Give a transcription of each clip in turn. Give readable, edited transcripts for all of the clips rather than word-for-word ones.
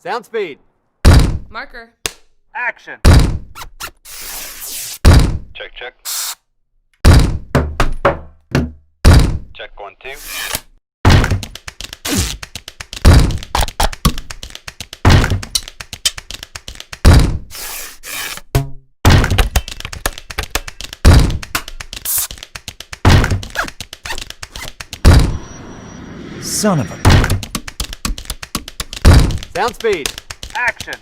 Sound speed. Marker. Action. Check, check. Check 1, 2. Son of a... Sound speed. Action.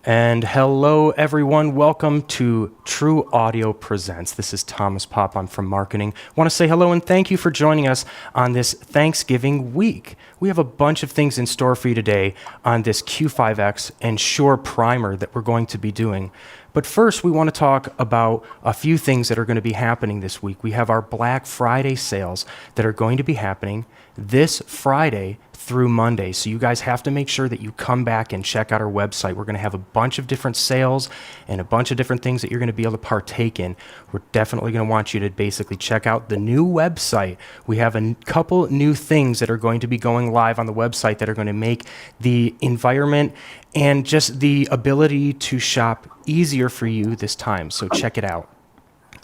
And hello, everyone. Welcome to True Audio Presents. This is Thomas Pop. I'm from marketing. I want to say hello and thank you for joining us on this Thanksgiving week. We have a bunch of things in store for you today on this Q5X and Shure primer that we're going to be doing. But first, we want to talk about a few things that are going to be happening this week. We have our Black Friday sales that are going to be happening this Friday through Monday. So you guys have to make sure that you come back and check out our website. We're going to have a bunch of different sales and a bunch of different things that you're going to be able to partake in. We're definitely going to want you to basically check out the new website. We have a couple new things that are going to be going live on the website that are going to make the environment and just the ability to shop easier for you this time. So check it out.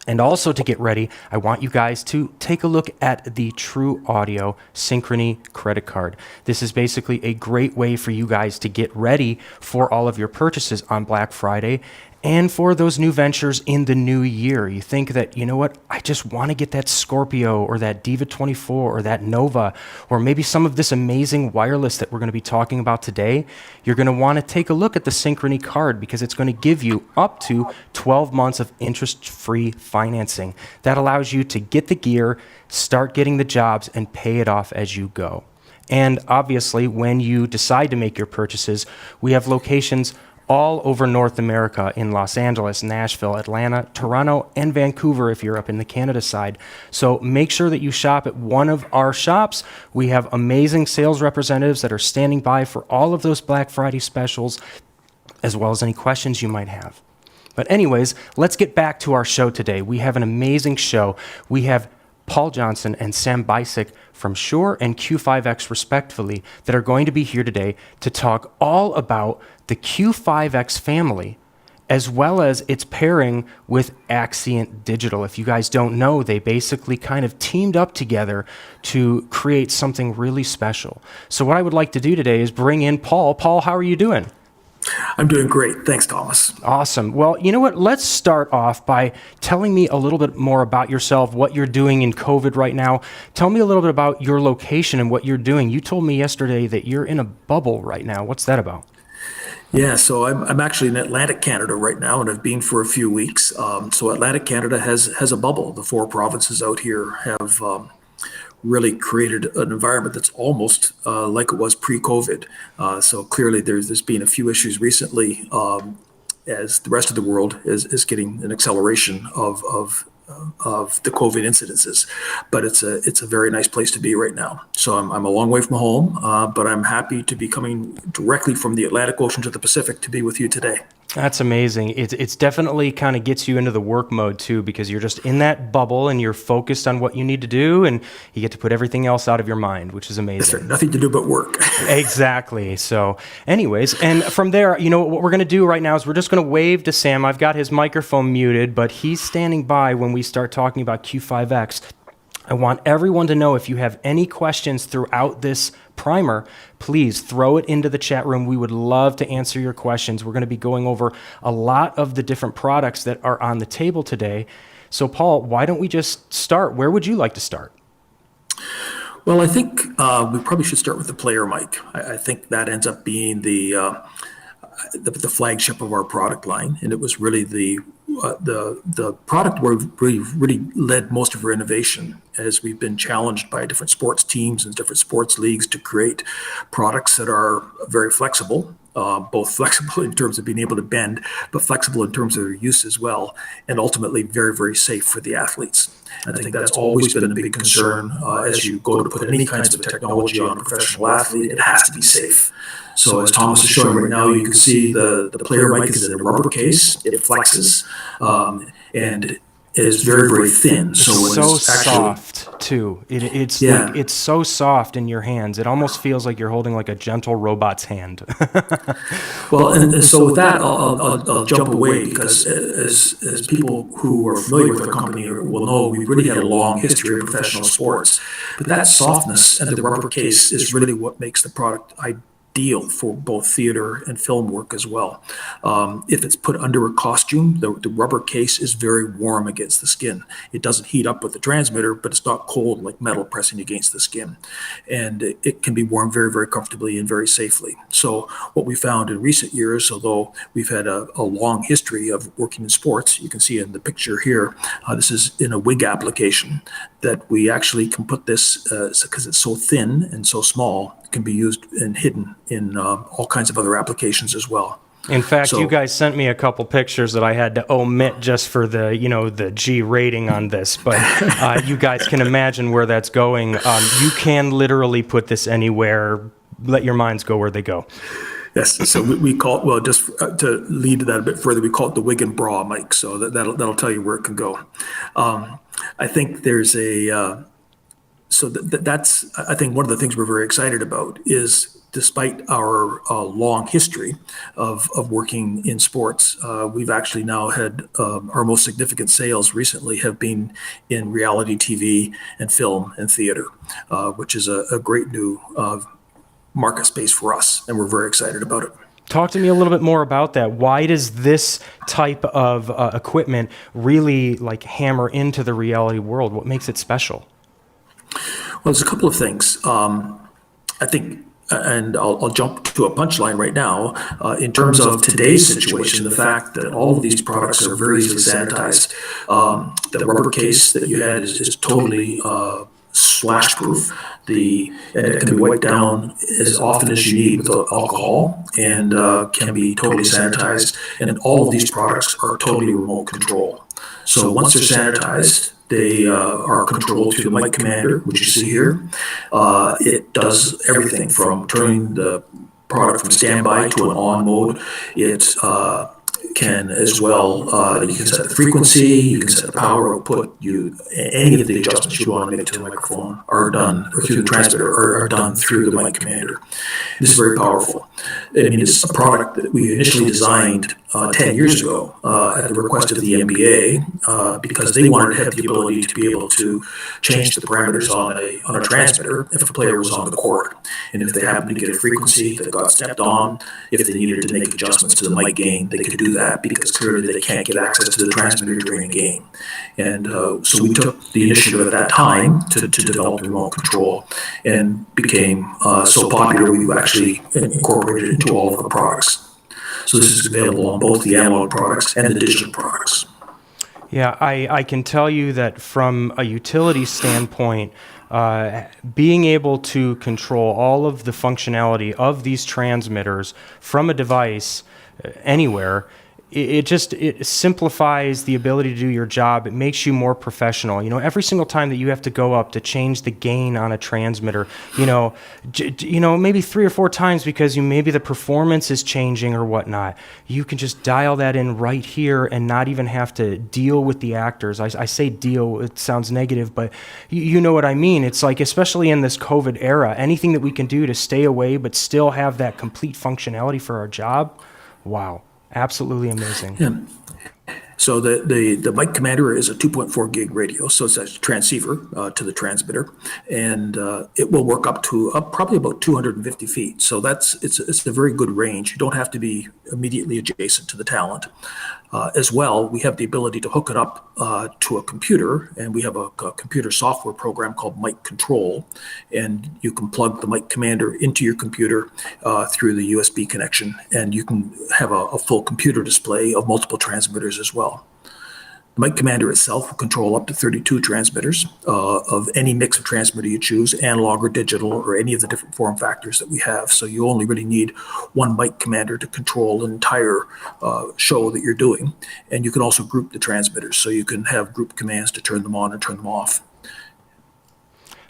And also to get ready, I want you guys to take a look at the True Audio Synchrony credit card. This is basically a great way for you guys to get ready for all of your purchases on Black Friday and for those new ventures in the new year. You think that, you know what, I just want to get that Scorpio or that Diva 24 or that Nova or maybe some of this amazing wireless that we're going to be talking about today. You're going to want to take a look at the Synchrony card because it's going to give you up to 12 months of interest-free financing. That allows you to get the gear, start getting the jobs, and pay it off as you go. And obviously, when you decide to make your purchases, we have locations all over North America in Los Angeles, Nashville, Atlanta, Toronto, and Vancouver if you're up in the Canada side. So make sure that you shop at one of our shops. We have amazing sales representatives that are standing by for all of those Black Friday specials, as well as any questions you might have. But anyways, let's get back to our show today. We have an amazing show. We have Paul Johnson and Sam Bisick from Shure and Q5X respectively that are going to be here today to talk all about the Q5X family as well as its pairing with Axient Digital. If you guys don't know, they basically kind of teamed up together to create something really special. So what I would like to do today is bring in Paul. Paul, how are you doing? I'm doing great. Thanks, Thomas. Awesome. Well, you know what? Let's start off by telling me a little bit more about yourself, what you're doing in COVID right now. Tell me a little bit about your location and what you're doing. You told me yesterday that you're in a bubble right now. What's that about? Yeah, so I'm actually in Atlantic Canada right now, and I've been for a few weeks. So Atlantic Canada has a bubble. The 4 provinces out here have really created an environment that's almost like it was pre-COVID. So clearly there's been a few issues recently as the rest of the world is getting an acceleration of the COVID incidences, but it's a very nice place to be right now. So I'm a long way from home, but I'm happy to be coming directly from the Atlantic Ocean to the Pacific to be with you today. That's amazing. It's definitely kind of gets you into the work mode too, because you're just in that bubble and you're focused on what you need to do and you get to put everything else out of your mind, which is amazing. Yes, sir. Nothing to do but work. Exactly. So anyways, and from there, you know, what we're going to do right now is we're just going to wave to Sam. I've got his microphone muted, but he's standing by when we start talking about Q5X. I want everyone to know if you have any questions throughout this primer, please throw it into the chat room. We would love to answer your questions. We're going to be going over a lot of the different products that are on the table today. So Paul, why don't we just start? Where would you like to start? Well, I think we probably should start with the player mic. I think that ends up being the flagship of our product line, and it was really the product where we've really led most of our innovation as we've been challenged by different sports teams and different sports leagues to create products that are very flexible, both flexible in terms of being able to bend, but flexible in terms of their use as well, and ultimately very, very safe for the athletes. I think that's always been a big concern as you go to put any kinds of technology on a professional athlete. It has to be safe. So as Thomas is showing right now, you can see the player mic is in a rubber case. It flexes and is very, very thin. So soft too. It's like it's so soft in your hands. It almost feels like you're holding like a gentle robot's hand. Well, and so with that, I'll jump away because as people who are familiar with our company will know, we've really had a long history of professional sports. But that softness and the rubber case is really what makes the product ideal for both theater and film work as well. If it's put under a costume, the rubber case is very warm against the skin. It doesn't heat up with the transmitter, but it's not cold like metal pressing against the skin. And it can be worn very, very comfortably and very safely. So what we found in recent years, although we've had a long history of working in sports, you can see in the picture here, this is in a wig application, that we actually can put this, because it's so thin and so small, can be used and hidden in all kinds of other applications as well. In fact, you guys sent me a couple pictures that I had to omit just for the, the G rating on this, but you guys can imagine where that's going. You can literally put this anywhere. Let your minds go where they go. Yes, so we call it, well, just to lead to that a bit further, we call it the wig and bra mic, so that'll tell you where it can go. I think there's that's, I think one of the things we're very excited about is, despite our long history of working in sports, we've actually now had our most significant sales recently have been in reality TV and film and theater, which is a great new market space for us, and we're very excited about it. Talk to me a little bit more about that. Why does this type of equipment really hammer into the reality world? What makes it special? Well, there's a couple of things. I think, and I'll jump to a punchline right now, in terms of today's situation, the fact that all of these products are very easily sanitized. The rubber case that you had is totally splash proof. And it can be wiped down as often as you need with alcohol, and can be totally sanitized. And all of these products are totally remote control. So once they're sanitized, they are controlled through the mic commander, which you see here. It does everything from turning the product from standby to an on mode. It can as well, you can set the frequency, you can set the power output, any of the adjustments you want to make to the microphone are done, or through the transmitter, are done through the mic commander. This is very powerful. I mean, it's a product that we initially designed 10 years ago at the request of the NBA, because they wanted to have the ability to be able to change the parameters on a transmitter if a player was on the court. And if they happened to get a frequency that got stepped on, if they needed to make adjustments to the mic gain, they could do that, because clearly they can't get access to the transmitter during a game. And so we took the initiative at that time to develop remote control, and became so popular we've actually incorporated it into all of the products. So this is available on both the analog products and the digital products. Yeah, I can tell you that from a utility standpoint, being able to control all of the functionality of these transmitters from a device anywhere, it simplifies the ability to do your job. It makes you more professional. Every single time that you have to go up to change the gain on a transmitter, maybe 3 or 4 times because maybe the performance is changing or whatnot, you can just dial that in right here and not even have to deal with the actors. I say deal, it sounds negative, but you know what I mean. It's like, especially in this COVID era, anything that we can do to stay away but still have that complete functionality for our job, wow. Absolutely amazing. Yeah. So the mic commander is a 2.4 gig radio, so it's a transceiver to the transmitter, and it will work up to probably about 250 feet. So it's a very good range. You don't have to be immediately adjacent to the talent. As well, we have the ability to hook it up to a computer, and we have a computer software program called Mic Control, and you can plug the mic commander into your computer through the USB connection, and you can have a full computer display of multiple transmitters as well. The mic commander itself will control up to 32 transmitters of any mix of transmitter you choose, analog or digital, or any of the different form factors that we have. So you only really need one mic commander to control an entire show that you're doing. And you can also group the transmitters, so you can have group commands to turn them on and turn them off.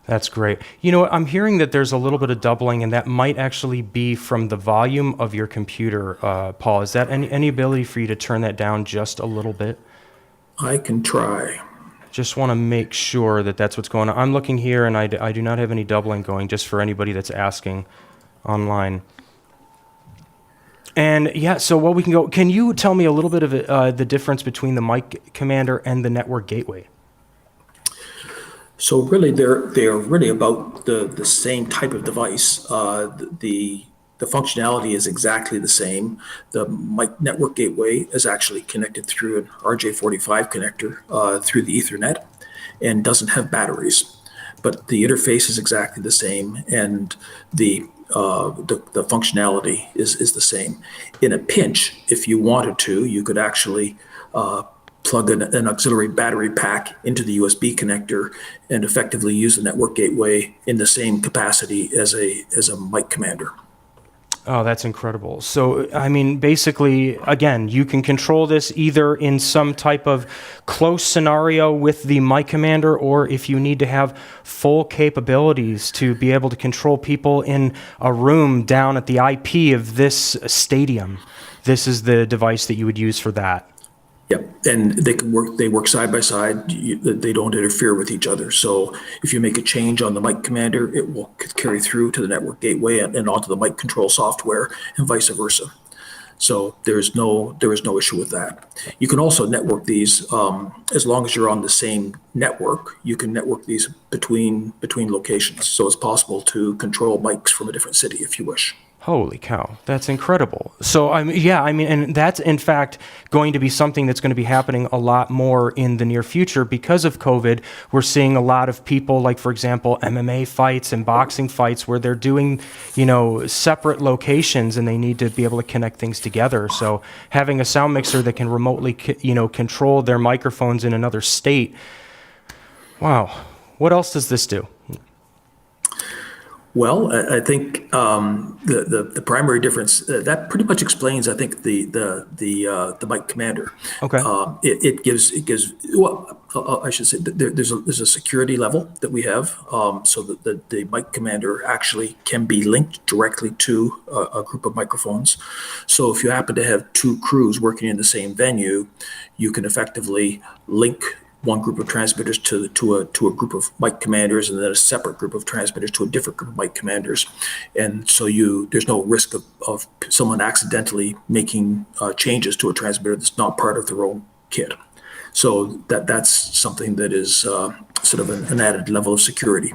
That's great. You know what, I'm hearing that there's a little bit of doubling, and that might actually be from the volume of your computer, Paul. Is that any ability for you to turn that down just a little bit? I can try. Just want to make sure that that's what's going on. I'm looking here, and I do not have any doubling going, just for anybody that's asking online. And yeah, so what we can go, can you tell me a little bit of the difference between the mic commander and the network gateway? So really, they're really about the same type of device. The functionality is exactly the same. The mic network gateway is actually connected through an RJ45 connector through the Ethernet, and doesn't have batteries. But the interface is exactly the same, and the functionality is the same. In a pinch, if you wanted to, you could actually plug an auxiliary battery pack into the USB connector and effectively use the network gateway in the same capacity as a mic commander. Oh, that's incredible. So, I mean, basically, again, you can control this either in some type of close scenario with the mic commander, or if you need to have full capabilities to be able to control people in a room down at the IP of this stadium, this is the device that you would use for that. Yep, and they work side by side. They don't interfere with each other. So if you make a change on the mic commander, it will carry through to the network gateway and onto the mic control software, and vice versa. So there is no issue with that. You can also network these as long as you're on the same network. You can network these between locations. So it's possible to control mics from a different city if you wish. Holy cow, that's incredible. So, and that's in fact going to be something that's going to be happening a lot more in the near future because of COVID. We're seeing a lot of people, like, for example, MMA fights and boxing fights where they're doing, separate locations, and they need to be able to connect things together. So having a sound mixer that can remotely, control their microphones in another state. Wow. What else does this do? Well, I think the primary difference that pretty much explains, I think, the mic commander. Okay. It gives well, I should say there's a security level that we have, so that the mic commander actually can be linked directly to a group of microphones. So if you happen to have two crews working in the same venue, you can effectively link one group of transmitters to a group of mic commanders, and then a separate group of transmitters to a different group of mic commanders. And so there's no risk of someone accidentally making changes to a transmitter that's not part of their own kit. So that's something that is sort of an added level of security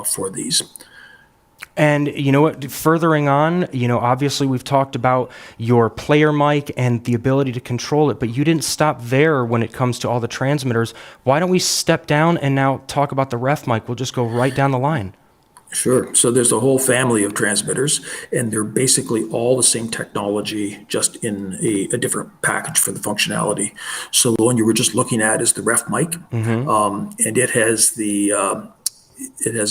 for these. And you know what, furthering on, obviously we've talked about your player mic and the ability to control it, but you didn't stop there when it comes to all the transmitters. Why don't we step down and now talk about the ref mic? We'll just go right down the line. Sure. So there's a whole family of transmitters, and they're basically all the same technology, just in a different package for the functionality. So the one you were just looking at is the ref mic, and it has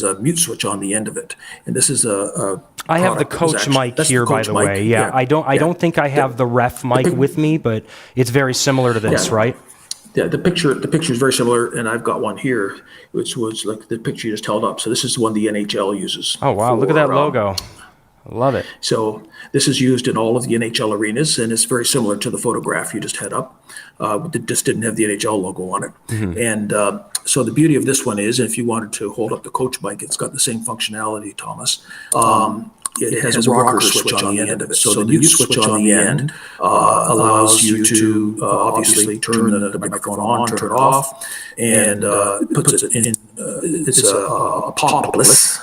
a mute switch on the end of it, and this is I have the coach mic here, by the way. Yeah, I don't think I have the ref mic with me, but it's very similar to this, right? Yeah, the picture is very similar, and I've got one here, which was like the picture you just held up. So this is the one the NHL uses. Oh wow, look at that logo. I love it. So this is used in all of the NHL arenas, and it's very similar to the photograph you just had up. It just didn't have the NHL logo on it. And so the beauty of this one is, if you wanted to hold up the coach mic, it's got the same functionality, Thomas. It has a rocker switch on the end of it. So the mute switch on the end allows you to obviously turn the microphone on, turn it off, and puts it in. It's a popless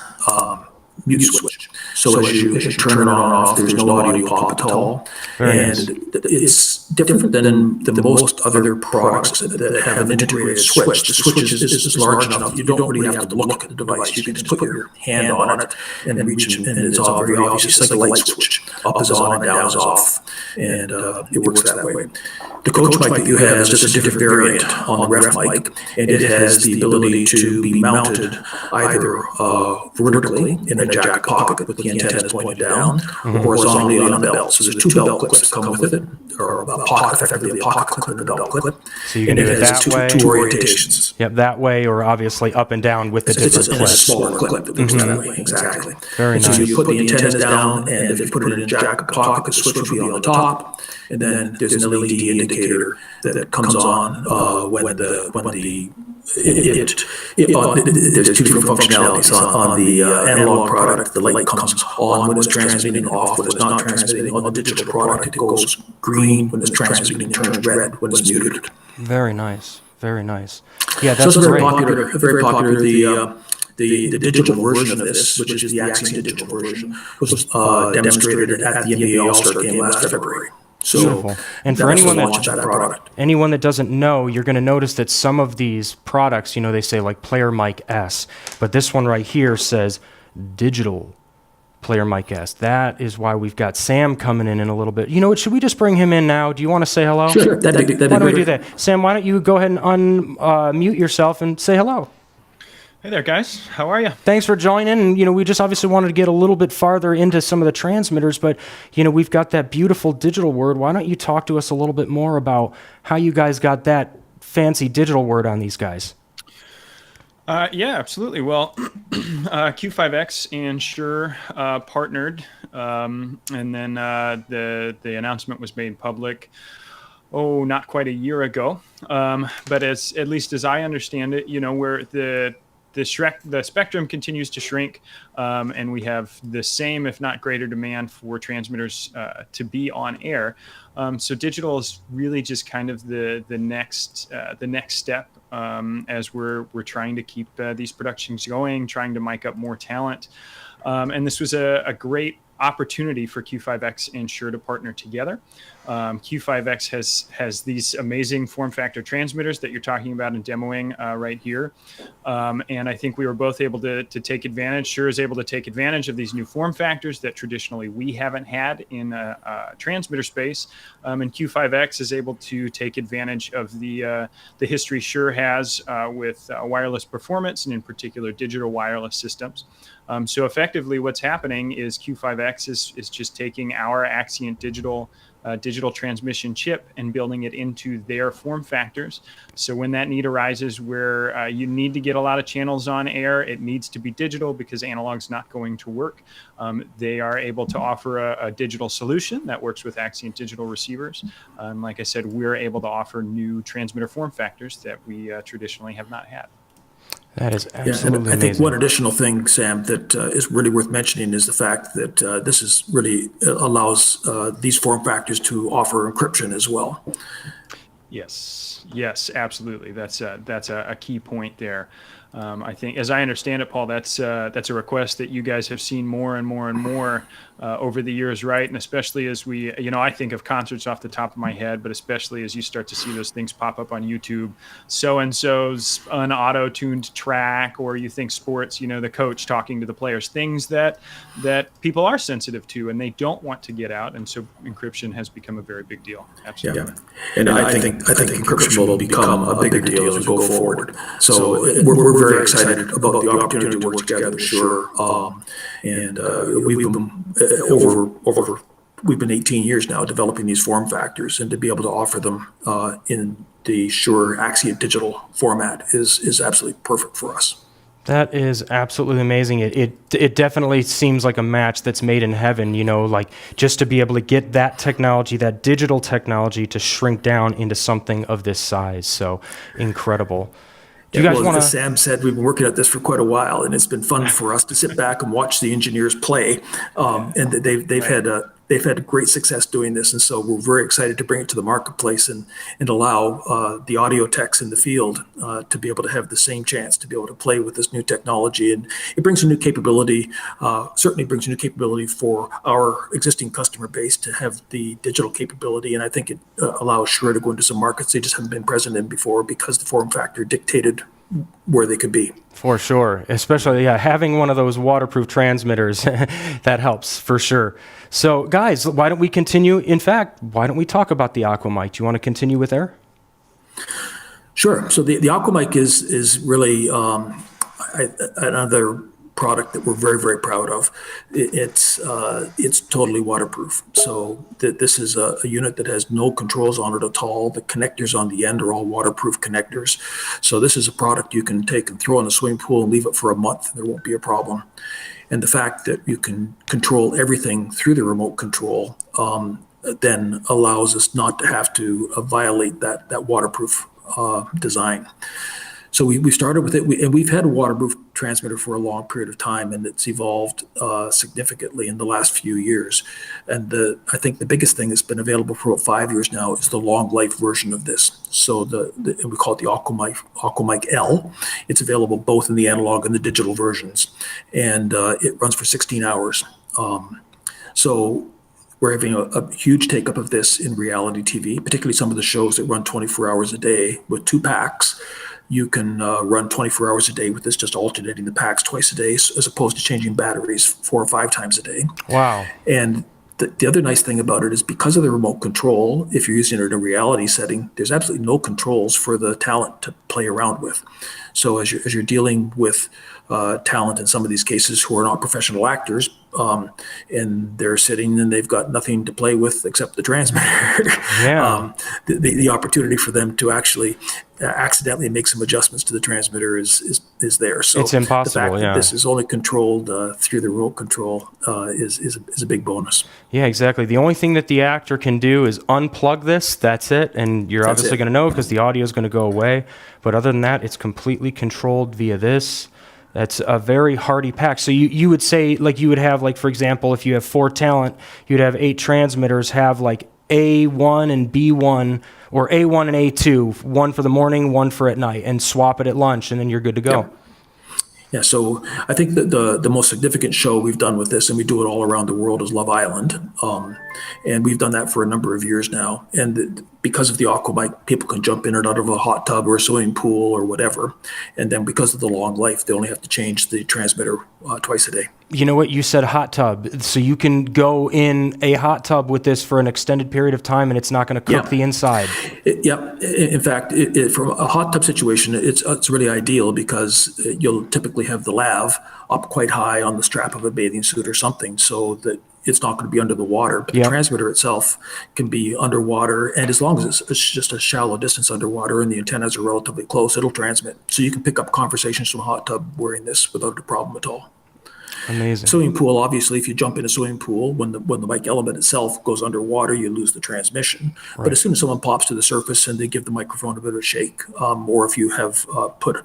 mute switch. So as you turn it on and off, there's no audio pop at all. And it's different than the most other products that have an integrated switch. The switch is large enough, you don't really have to look at the device. You can just put your hand on it and reach, and it's all very obvious. It's like a light switch. Up is on and down is off. and it works that way. The Coach mic that you have is just a different variant on the ref mic, and it has the ability to be mounted either vertically in a jack pocket with the antennas pointed down, or horizontally on a belt. So there's two belt clips that come with it, or a pocket, effectively a pocket clip and a belt clip. So you can do it that way. Two orientations. Yep, that way, or obviously up and down with the different It's a clips. smaller clip that works that way, exactly. Very and nice. so you put the antennas down, and if you put it in a jack pocket, the switch will be on the top, and then there's an LED indicator that comes on when there's two different functionalities on the analog product. The light comes on when it's transmitting and off when it's not transmitting. On the digital product, it goes green when it's transmitting and turns red when it's muted. Very nice. Very nice. Yeah, that's so it's great. Very popular. The digital version of this, which is the Axient Digital version, was demonstrated at the NBA All-Star Game last February. So, beautiful. And for anyone that doesn't know, you're going to notice that some of these products, they say like Player Mic S, but this one right here says Digital Player Mic S. That is why we've got Sam coming in a little bit. You know what? Should we just bring him in now? Do you want to say hello? Sure. That'd be why don't we do that? Sam, why don't you go ahead and unmute yourself and say hello? Hey there, guys. How are you? Thanks for joining. And, we just obviously wanted to get a little bit farther into some of the transmitters, but, we've got that beautiful digital word. Why don't you talk to us a little bit more about how you guys got that fancy digital word on these guys? Yeah, absolutely. Well, Q5X and Shure partnered, and then the announcement was made public. Not quite a year ago. But at least as I understand it, where the spectrum continues to shrink, and we have the same, if not greater, demand for transmitters to be on air. So digital is really just kind of the next step as we're trying to keep these productions going, trying to mic up more talent. And this was a great opportunity for Q5X and Shure to partner together. Q5X has these amazing form factor transmitters that you're talking about and demoing right here. And I think we were both able to take advantage. Shure is able to take advantage of these new form factors that traditionally we haven't had in a transmitter space. And Q5X is able to take advantage of the history Shure has with wireless performance, and in particular digital wireless systems. So effectively what's happening is Q5X is just taking our Axient digital transmission chip and building it into their form factors. So when that need arises where you need to get a lot of channels on air, it needs to be digital because analog's not going to work. They are able to offer a digital solution that works with Axient digital receivers. Like I said, we're able to offer new transmitter form factors that we traditionally have not had. That is absolutely I think amazing. one additional thing, Sam, that is really worth mentioning is the fact that this is really allows these form factors to offer encryption as well. Yes, absolutely. That's a key point there. I think, as I understand it, Paul, that's a request that you guys have seen more and more and more over the years, right? And especially as we, I think of concerts off the top of my head, but especially as you start to see those things pop up on YouTube, so-and-so's unauto-tuned track, or you think sports, the coach talking to the players, things that people are sensitive to and they don't want to get out. And so encryption has become a very big deal. Absolutely. Yeah. And I think encryption will become a bigger deal as we go forward. So we're very excited about the opportunity to work together with Shure. And we've been 18 years now developing these form factors, and to be able to offer them in the Shure Axient digital format is absolutely perfect for us. That is absolutely amazing. It definitely seems like a match that's made in heaven, like just to be able to get that technology, that digital technology, to shrink down into something of this size. So incredible. Do you guys want to? As Sam said, we've been working at this for quite a while, and it's been fun for us to sit back and watch the engineers play. And they've had great success doing this, and so we're very excited to bring it to the marketplace and allow the audio techs in the field to be able to have the same chance to be able to play with this new technology. And it brings a new capability, certainly brings a new capability for our existing customer base to have the digital capability. And I think it allows Shure to go into some markets they just haven't been present in before, because the form factor dictated where they could be. For sure, especially having one of those waterproof transmitters, that helps for sure. So guys, why don't we continue? In fact, why don't we talk about the Aqua Mic? Do you want to continue with there? Sure. So the Aqua Mic is really another product that we're very, very proud of. It's totally waterproof. So this is a unit that has no controls on it at all. The connectors on the end are all waterproof connectors. So this is a product you can take and throw in a swimming pool and leave it for a month. There won't be a problem. And the fact that you can control everything through the remote control then allows us not to have to violate that waterproof design. So we started with it, and we've had a waterproof transmitter for a long period of time, and it's evolved significantly in the last few years. And I think the biggest thing that's been available for about 5 years now is the long life version of this. So we call it the Aqua Mic L. It's available both in the analog and the digital versions, and it runs for 16 hours. So we're having a huge take-up of this in reality TV, particularly some of the shows that run 24 hours a day with 2 packs. You can run 24 hours a day with this, just alternating the packs twice a day, as opposed to changing batteries 4 or 5 times a day. Wow. And the other nice thing about it is because of the remote control, if you're using it in a reality setting, there's absolutely no controls for the talent to play around with. So as you're dealing with talent in some of these cases who are not professional actors, and they're sitting and they've got nothing to play with except the transmitter. Yeah. The opportunity for them to actually accidentally make some adjustments to the transmitter is there. So it's impossible. The fact that this is only controlled through the remote control is a big bonus. Yeah, exactly. The only thing that the actor can do is unplug this. That's it, and you're obviously going to know because the audio is going to go away. But other than that, it's completely controlled via this. That's a very hardy pack. So you would say, like, you would have, like, for example, if you have 4 talent, you'd have 8 transmitters, have like A1 and B1, or A1 and A2, one for the morning, one for at night, and swap it at lunch, and then you're good to go. Yeah, so I think that the most significant show we've done with this, and we do it all around the world, is Love Island. And we've done that for a number of years now. And because of the Aqua Mic, people can jump in and out of a hot tub or a swimming pool or whatever. And then because of the long life, they only have to change the transmitter twice a day. You know what? You said hot tub. So you can go in a hot tub with this for an extended period of time, and it's not going to cook the inside. In fact, from a hot tub situation, it's really ideal because you'll typically have the lav up quite high on the strap of a bathing suit or something, so that it's not going to be under the water. But the transmitter itself can be underwater, and as long as it's just a shallow distance underwater and the antennas are relatively close, it'll transmit. So you can pick up conversations from a hot tub wearing this without a problem at all. Amazing. Swimming pool, obviously, if you jump in a swimming pool, when the mic element itself goes underwater, you lose the transmission. Right. But as soon as someone pops to the surface and they give the microphone a bit of a shake, or if you have put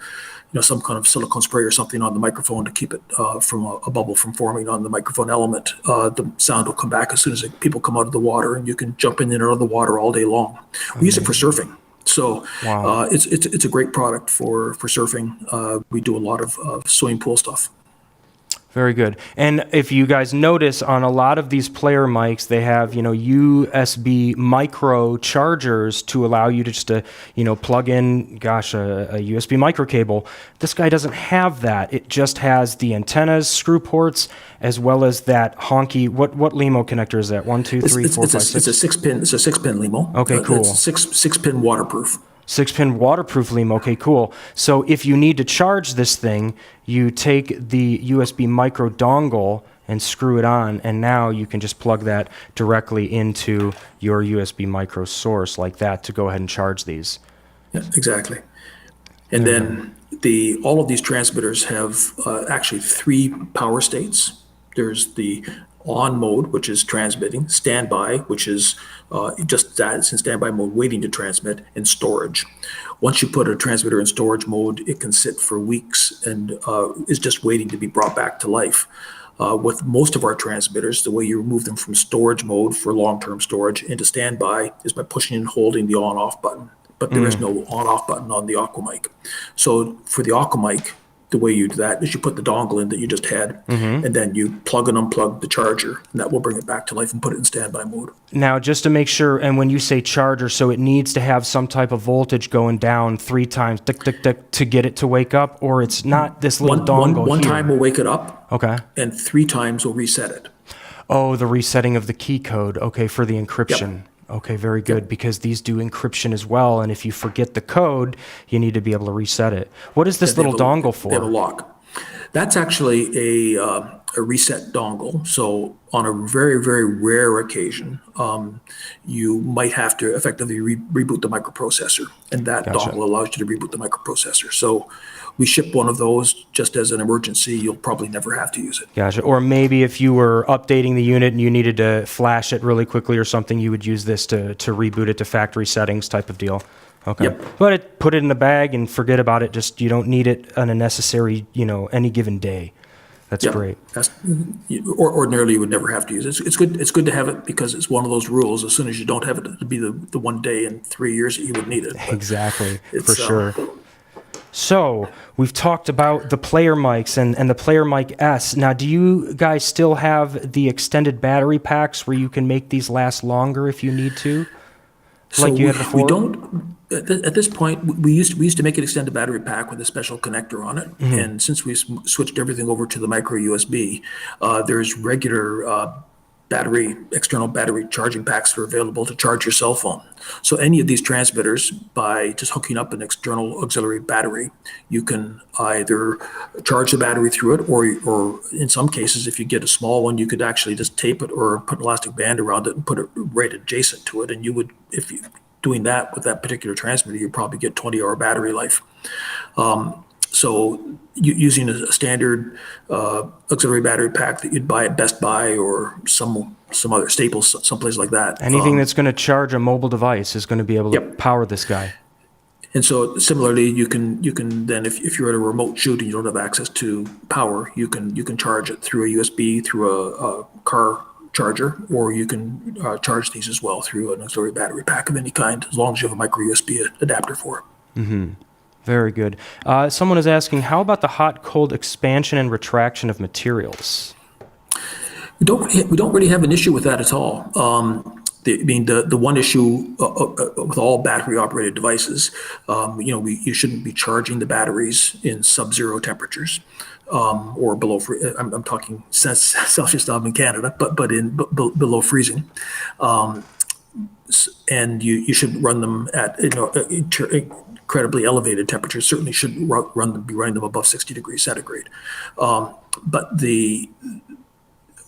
some kind of silicone spray or something on the microphone to keep it from a bubble from forming on the microphone element, the sound will come back as soon as people come out of the water, and you can jump in and out of the water all day long. We use it for surfing. So it's a great product for surfing. We do a lot of swimming pool stuff. Very good. And if you guys notice, on a lot of these player mics, they have, USB micro chargers to allow you to just plug in, a USB micro cable. This guy doesn't have that. It just has the antennas, screw ports, as well as that honky. What LEMO connector is that? 1, 2, 3, 4, 5, 6. It's a 6-pin. It's a 6-pin LEMO. Okay, cool. It's 6-pin waterproof. 6-pin waterproof LEMO. Okay, cool. So if you need to charge this thing, you take the USB micro dongle and screw it on, and now you can just plug that directly into your USB micro source like that to go ahead and charge these. Yeah, exactly. And then all of these transmitters have actually 3 power states. There's the on mode, which is transmitting, standby, which is just that, it's in standby mode waiting to transmit, and storage. Once you put a transmitter in storage mode, it can sit for weeks and is just waiting to be brought back to life. With most of our transmitters, the way you remove them from storage mode for long-term storage into standby is by pushing and holding the on-off button. But there is no on-off button on the Aqua Mic. So for the Aqua Mic, the way you do that is you put the dongle in that you just had, and then you plug and unplug the charger, and that will bring it back to life and put it in standby mode. Now, just to make sure, and when you say charger, so it needs to have some type of voltage going down 3 times, tick, tick, tick, to get it to wake up, or it's not this little dongle One here? time will wake it up, Okay. and 3 times will reset it. Oh, the resetting of the key code. Okay, for the encryption. Okay, very good, because these do encryption as well, and if you forget the code, you need to be able to reset it. What is this little dongle They have a for? lock. That's actually a reset dongle. So on a very, very rare occasion, you might have to effectively reboot the microprocessor, and that Gotcha. dongle allows you to reboot the microprocessor. So we ship one of those just as an emergency. You'll probably never have to use it. Gotcha. Or maybe if you were updating the unit and you needed to flash it really quickly or something, you would use this to reboot it to factory settings type of deal. Okay. Yep. But put it in the bag and forget about it. Just you don't need it on a necessary, any given day. That's Yeah, great. Ordinarily, you would never have to use it. It's good. It's good to have it because it's one of those rules. As soon as you don't have it, it'll be the one day in 3 years that you would need it. But Exactly, for it's, sure. So we've talked about the player mics and the player mic S. Now, do you guys still have the extended battery packs where you can make these last longer if you need to? So Like you had before? we don't. At this point, we used to make an extended battery pack with a special connector on it, and since we switched everything over to the micro USB, there's regular external battery charging packs that are available to charge your cell phone. So any of these transmitters, by just hooking up an external auxiliary battery, you can either charge the battery through it, or in some cases, if you get a small one, you could actually just tape it or put an elastic band around it and put it right adjacent to it. And you would, if you doing that with that particular transmitter, you probably get 20-hour battery life. So using a standard auxiliary battery pack that you'd buy at Best Buy or some other Staples, someplace like that. Anything that's going to charge a mobile device is going to be able to Yep. power this guy. And so similarly, you can then if you're at a remote shoot and you don't have access to power, you can charge it through a USB, through a car charger, or you can charge these as well through an auxiliary battery pack of any kind, as long as you have a micro USB adapter for it. Very good. Someone is asking, how about the hot-cold expansion and retraction of materials? We don't really have an issue with that at all. The one issue with all battery-operated devices, you shouldn't be charging the batteries in sub-zero temperatures or below. I'm talking Celsius now in Canada, but below freezing, and you shouldn't run them at incredibly elevated temperatures. Certainly shouldn't be running them above 60 degrees centigrade. But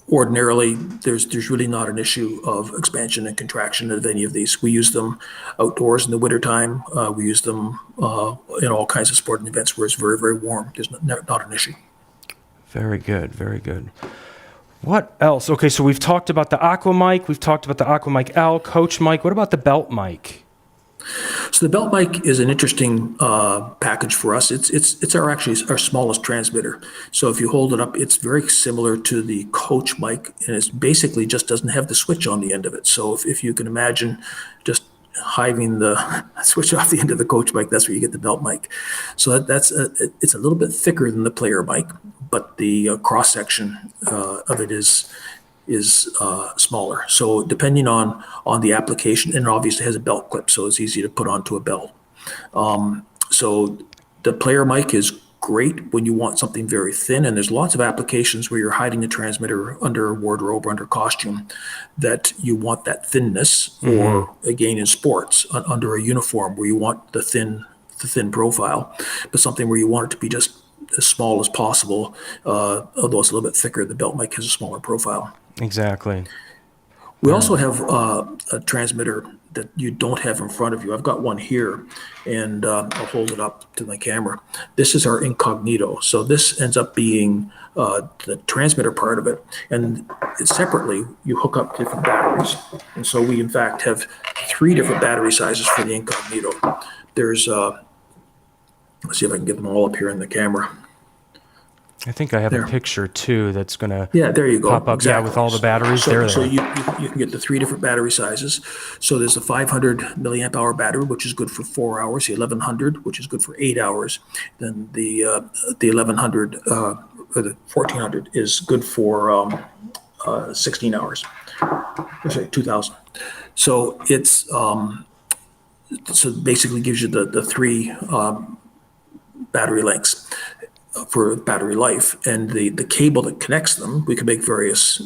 ordinarily, there's really not an issue of expansion and contraction of any of these. We use them outdoors in the wintertime. We use them in all kinds of sporting events where it's very, very warm. There's not an issue. Very good, very good. What else? Okay, so we've talked about the Aqua Mic. We've talked about the Aqua Mic L, Coach Mic. What about the Belt Mic? So the Belt Mic is an interesting package for us. It's actually our smallest transmitter. So if you hold it up, it's very similar to the Coach Mic, and it basically just doesn't have the switch on the end of it. So if you can imagine just hiving the switch off the end of the Coach Mic, that's where you get the Belt Mic. So it's a little bit thicker than the player mic, but the cross section of it is smaller. So depending on the application, and it obviously has a belt clip, so it's easy to put onto a belt. So the player mic is great when you want something very thin, and there's lots of applications where you're hiding a transmitter under a wardrobe or under costume that you want that thinness, or again in sports under a uniform where you want the thin profile, but something where you want it to be just as small as possible, although it's a little bit thicker. The Belt Mic has a smaller profile. Exactly. We also have a transmitter that you don't have in front of you. I've got one here, and I'll hold it up to my camera. This is our Incognito. So this ends up being the transmitter part of it, and separately you hook up different batteries. And so we in fact have 3 different battery sizes for the Incognito. There's let's see if I can get them all up here in the camera. I think I have There. a picture too that's going to Yeah, there you go. pop up. Exactly. Yeah, with all the batteries. So, There so they are. you can get the 3 different battery sizes. So there's a 500 milliamp hour battery, which is good for 4 hours. The 1100, which is good for 8 hours. Then the 1100 or the 1400 is good for 16 hours. Or sorry, 2000. So it's so it basically gives you the 3 battery lengths for battery life, and the cable that connects them, we can make various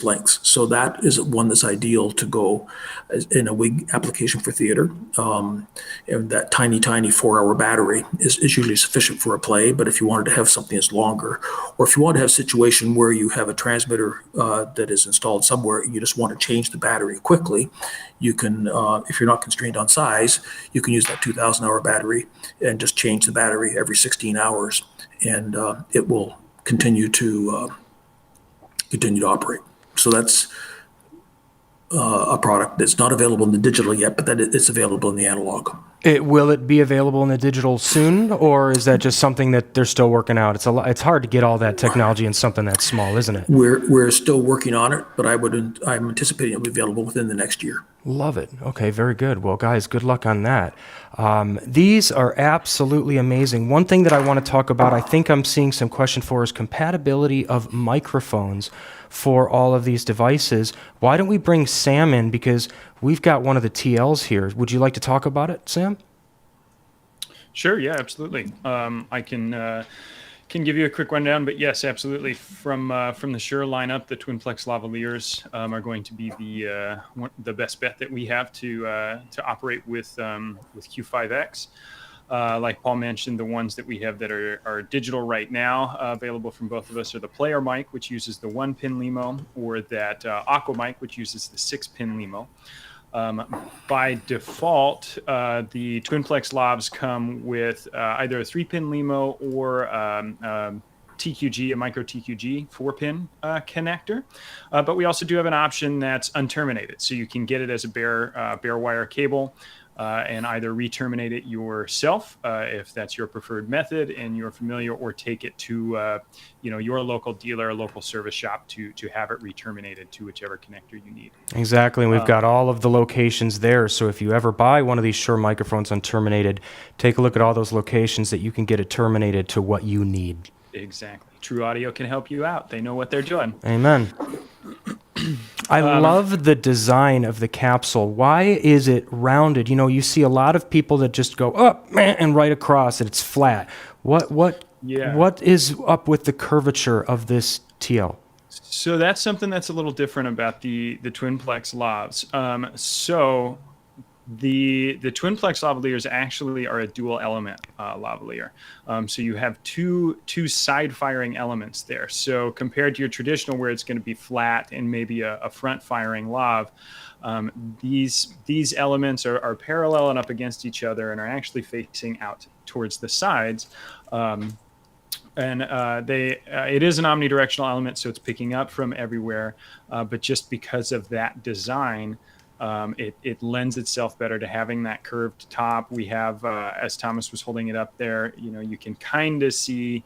lengths. So that is one that's ideal to go in a wig application for theater. And that tiny 4-hour battery is usually sufficient for a play. But if you wanted to have something that's longer, or if you want to have a situation where you have a transmitter that is installed somewhere, you just want to change the battery quickly, you can, if you're not constrained on size, you can use that 2,000-hour battery and just change the battery every 16 hours. And it will continue to operate. So that's a product that's not available in the digital yet, but that it's available in the analog. Will it be available in the digital soon, or is that just something that they're still working out? It's hard to get all that technology in something that small, isn't it? We're still working on it, but I'm anticipating it'll be available within the next year. Love it. Okay, very good. Well, guys, good luck on that. These are absolutely amazing. One thing that I want to talk about, I think I'm seeing some question for, is compatibility of microphones for all of these devices. Why don't we bring Sam in, because we've got one of the TLs here. Would you like to talk about it, Sam? Sure. Yeah, absolutely. I can give you a quick rundown, but yes, absolutely. From the Shure lineup, the twin-plex lavaliers are going to be the best bet that we have to operate with Q5X. Like Paul mentioned, the ones that we have that are digital right now, available from both of us, are the player mic, which uses the 1-pin LEMO, or that Aqua Mic, which uses the 6-pin LEMO. By default, the twin-plex lavs come with either a 3-pin LEMO or TQG, a micro TQG 4-pin connector. But we also do have an option that's unterminated, so you can get it as a bare wire cable. And either re-terminate it yourself if that's your preferred method and you're familiar, or take it to your local dealer or local service shop to have it re-terminated to whichever connector you need. Exactly, and we've got all of the locations there. So if you ever buy one of these Shure microphones unterminated, take a look at all those locations that you can get it terminated to what you need. Exactly. True Audio can help you out. They know what they're doing. Amen. I love the design of the capsule. Why is it rounded? You see a lot of people that just go up and right across it. It's flat. What is up with the curvature of this TL? So that's something that's a little different about the twin-plex lavs. So the twin-plex lavaliers actually are a dual element lavalier. So you have two side-firing elements there. So compared to your traditional, where it's going to be flat and maybe a front-firing lav, these elements are parallel and up against each other and are actually facing out towards the sides. It is an omnidirectional element, so it's picking up from everywhere. But just because of that design, it lends itself better to having that curved top. We have, as Thomas was holding it up there, you can kind of see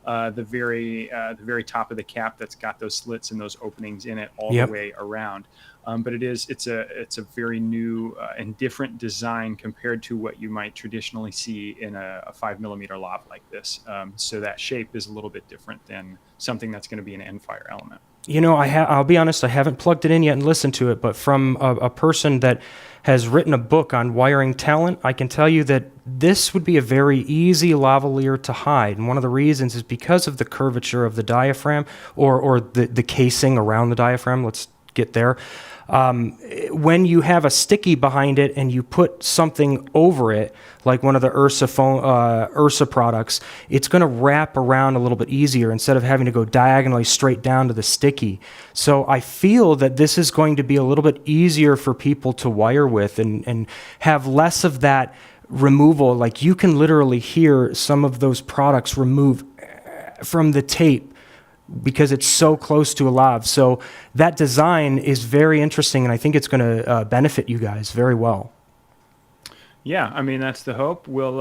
the very top of the cap that's got those slits and those openings in it all the way around. But it's a very new and different design compared to what you might traditionally see in a 5mm lav like this. So that shape is a little bit different than something that's going to be an end-fire element. I'll be honest, I haven't plugged it in yet and listened to it, but from a person that has written a book on wiring talent, I can tell you that this would be a very easy lavalier to hide. And one of the reasons is because of the curvature of the diaphragm or the casing around the diaphragm. Let's get there. When you have a sticky behind it and you put something over it, like one of the Ursa products, it's going to wrap around a little bit easier instead of having to go diagonally straight down to the sticky. So I feel that this is going to be a little bit easier for people to wire with and have less of that removal. Like you can literally hear some of those products remove from the tape because it's so close to a lav. So that design is very interesting, and I think it's going to benefit you guys very well. Yeah, I mean, that's the hope. We'll,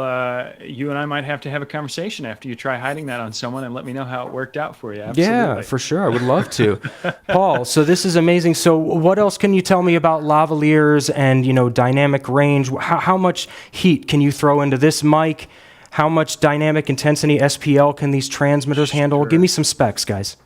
you and I might have to have a conversation after you try hiding that on someone and let me know how it worked out for you. Absolutely. Yeah, for sure. I would love to. Paul, so this is amazing. So what else can you tell me about lavaliers and, dynamic range? How much heat can you throw into this mic? How much dynamic intensity SPL can these transmitters handle? Give me some specs, guys.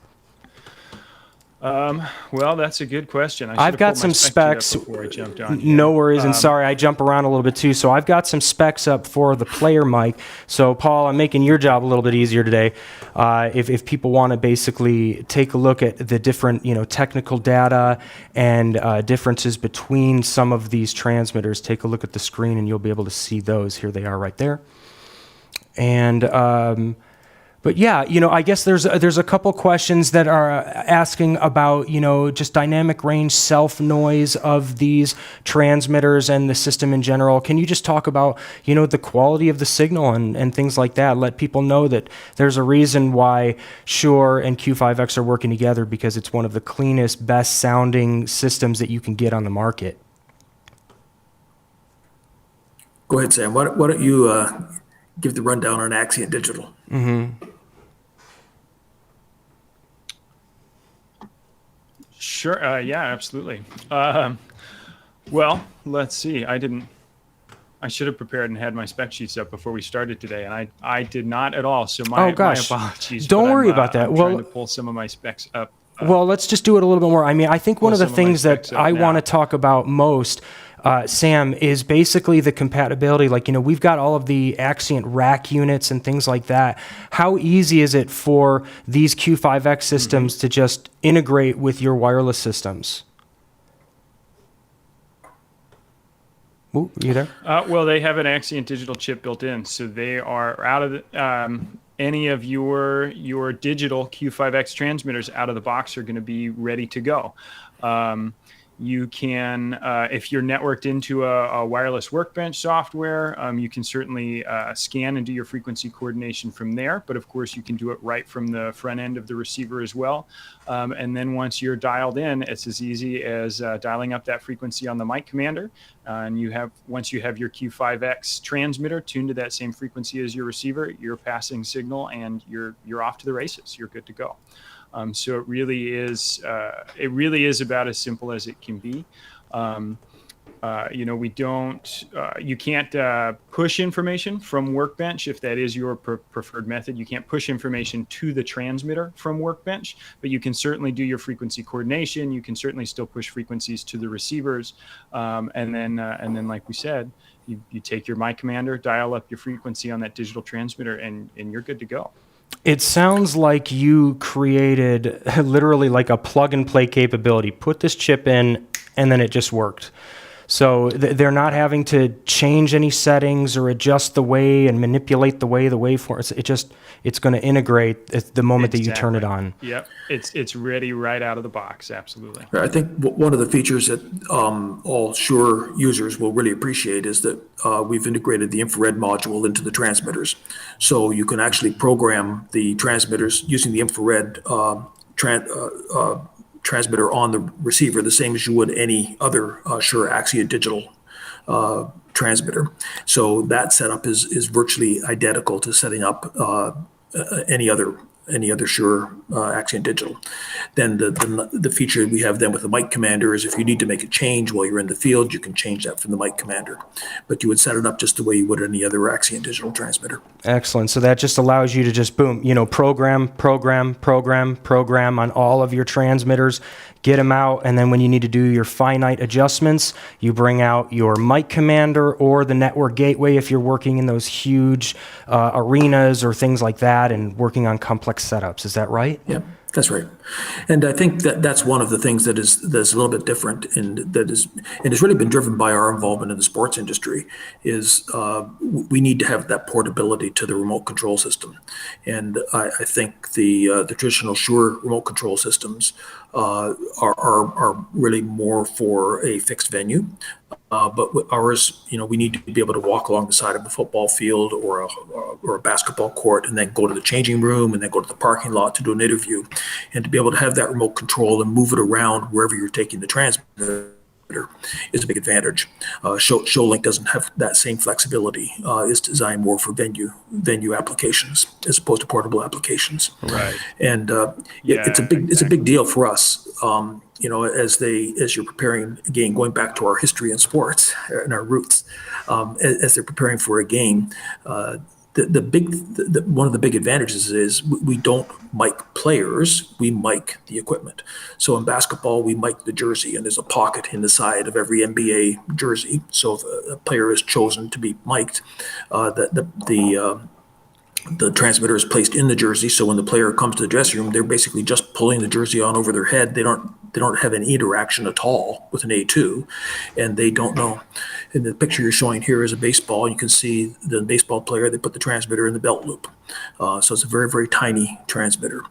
Well, that's a good question. I've got some specs. Before I jumped on here. No worries, and sorry, I jump around a little bit too. So I've got some specs up for the player mic. So Paul, I'm making your job a little bit easier today. If people want to basically take a look at the different, technical data and differences between some of these transmitters, take a look at the screen and you'll be able to see those. Here they are right there. And but yeah, I guess there's a couple questions that are asking about, just dynamic range, self noise of these transmitters and the system in general. Can you just talk about, the quality of the signal and things like that? Let people know that there's a reason why Shure and Q5X are working together, because it's one of the cleanest, best sounding systems that you can get on the market. Go ahead, Sam. Why don't you give the rundown on Axient Digital? Mm-hmm. Sure. Yeah, absolutely. Well, let's see. I should have prepared and had my spec sheets up before we started today, and I did not at all. So my apologies. Don't worry about that. I'm trying to pull some of my specs up. Well, let's just do it a little bit more. I mean, I think one of the things that I want to talk about most, Sam, is basically the compatibility. Like, we've got all of the Axient rack units and things like that. How easy is it for these Q5X systems to just integrate with your wireless systems? Ooh, you there? Well, they have an Axient digital chip built in, so they are out of the, any of your digital Q5X transmitters out of the box are going to be ready to go. You can, if you're networked into a wireless workbench software, you can certainly scan and do your frequency coordination from there. But of course, you can do it right from the front end of the receiver as well. And then once you're dialed in, it's as easy as dialing up that frequency on the mic commander. And once you have your Q5X transmitter tuned to that same frequency as your receiver, you're passing signal and you're off to the races. You're good to go. So it really is about as simple as it can be. You can't push information from Workbench if that is your preferred method. You can't push information to the transmitter from Workbench, but you can certainly do your frequency coordination. You can certainly still push frequencies to the receivers, and then like we said, you take your mic commander, dial up your frequency on that digital transmitter, and you're good to go. It sounds like you created literally like a plug and play capability. Put this chip in, and then it just worked. So they're not having to change any settings or adjust the way and manipulate the waveforms. It's going to integrate at the moment that you turn it on. Yep, it's ready right out of the box. Absolutely. I think one of the features that all Shure users will really appreciate is that we've integrated the infrared module into the transmitters, so you can actually program the transmitters using the infrared transmitter on the receiver, the same as you would any other Shure Axient Digital transmitter. So that setup is virtually identical to setting up any other Shure Axient Digital. Then the feature we have then with the mic commander is if you need to make a change while you're in the field, you can change that from the mic commander. But you would set it up just the way you would any other Axient Digital transmitter. Excellent. So that just allows you to just boom, program on all of your transmitters, get them out, and then when you need to do your finite adjustments, you bring out your mic commander or the network gateway if you're working in those huge arenas or things like that and working on complex setups. Is that right? Yeah, that's right. And I think that's one of the things that's a little bit different, and it's really been driven by our involvement in the sports industry. Is we need to have that portability to the remote control system, and I think the traditional Shure remote control systems are really more for a fixed venue. But with ours, we need to be able to walk along the side of a football field or a basketball court, and then go to the changing room, and then go to the parking lot to do an interview, and to be able to have that remote control and move it around wherever you're taking the transmitter. is a big advantage. ShowLink doesn't have that same flexibility. It's designed more for venue applications as opposed to portable applications. Right. And it's a big deal for us. As you're preparing a game, going back to our history in sports and our roots, as they're preparing for a game. One of the big advantages is we don't mic players, we mic the equipment. So in basketball, we mic the jersey, and there's a pocket in the side of every NBA jersey. So if a player is chosen to be mic'd, the transmitter is placed in the jersey. So when the player comes to the dressing room, they're basically just pulling the jersey on over their head. They don't have any interaction at all with an A2, and they don't know. In the picture you're showing here is a baseball. You can see the baseball player. They put the transmitter in the belt loop. So it's a very, very tiny transmitter.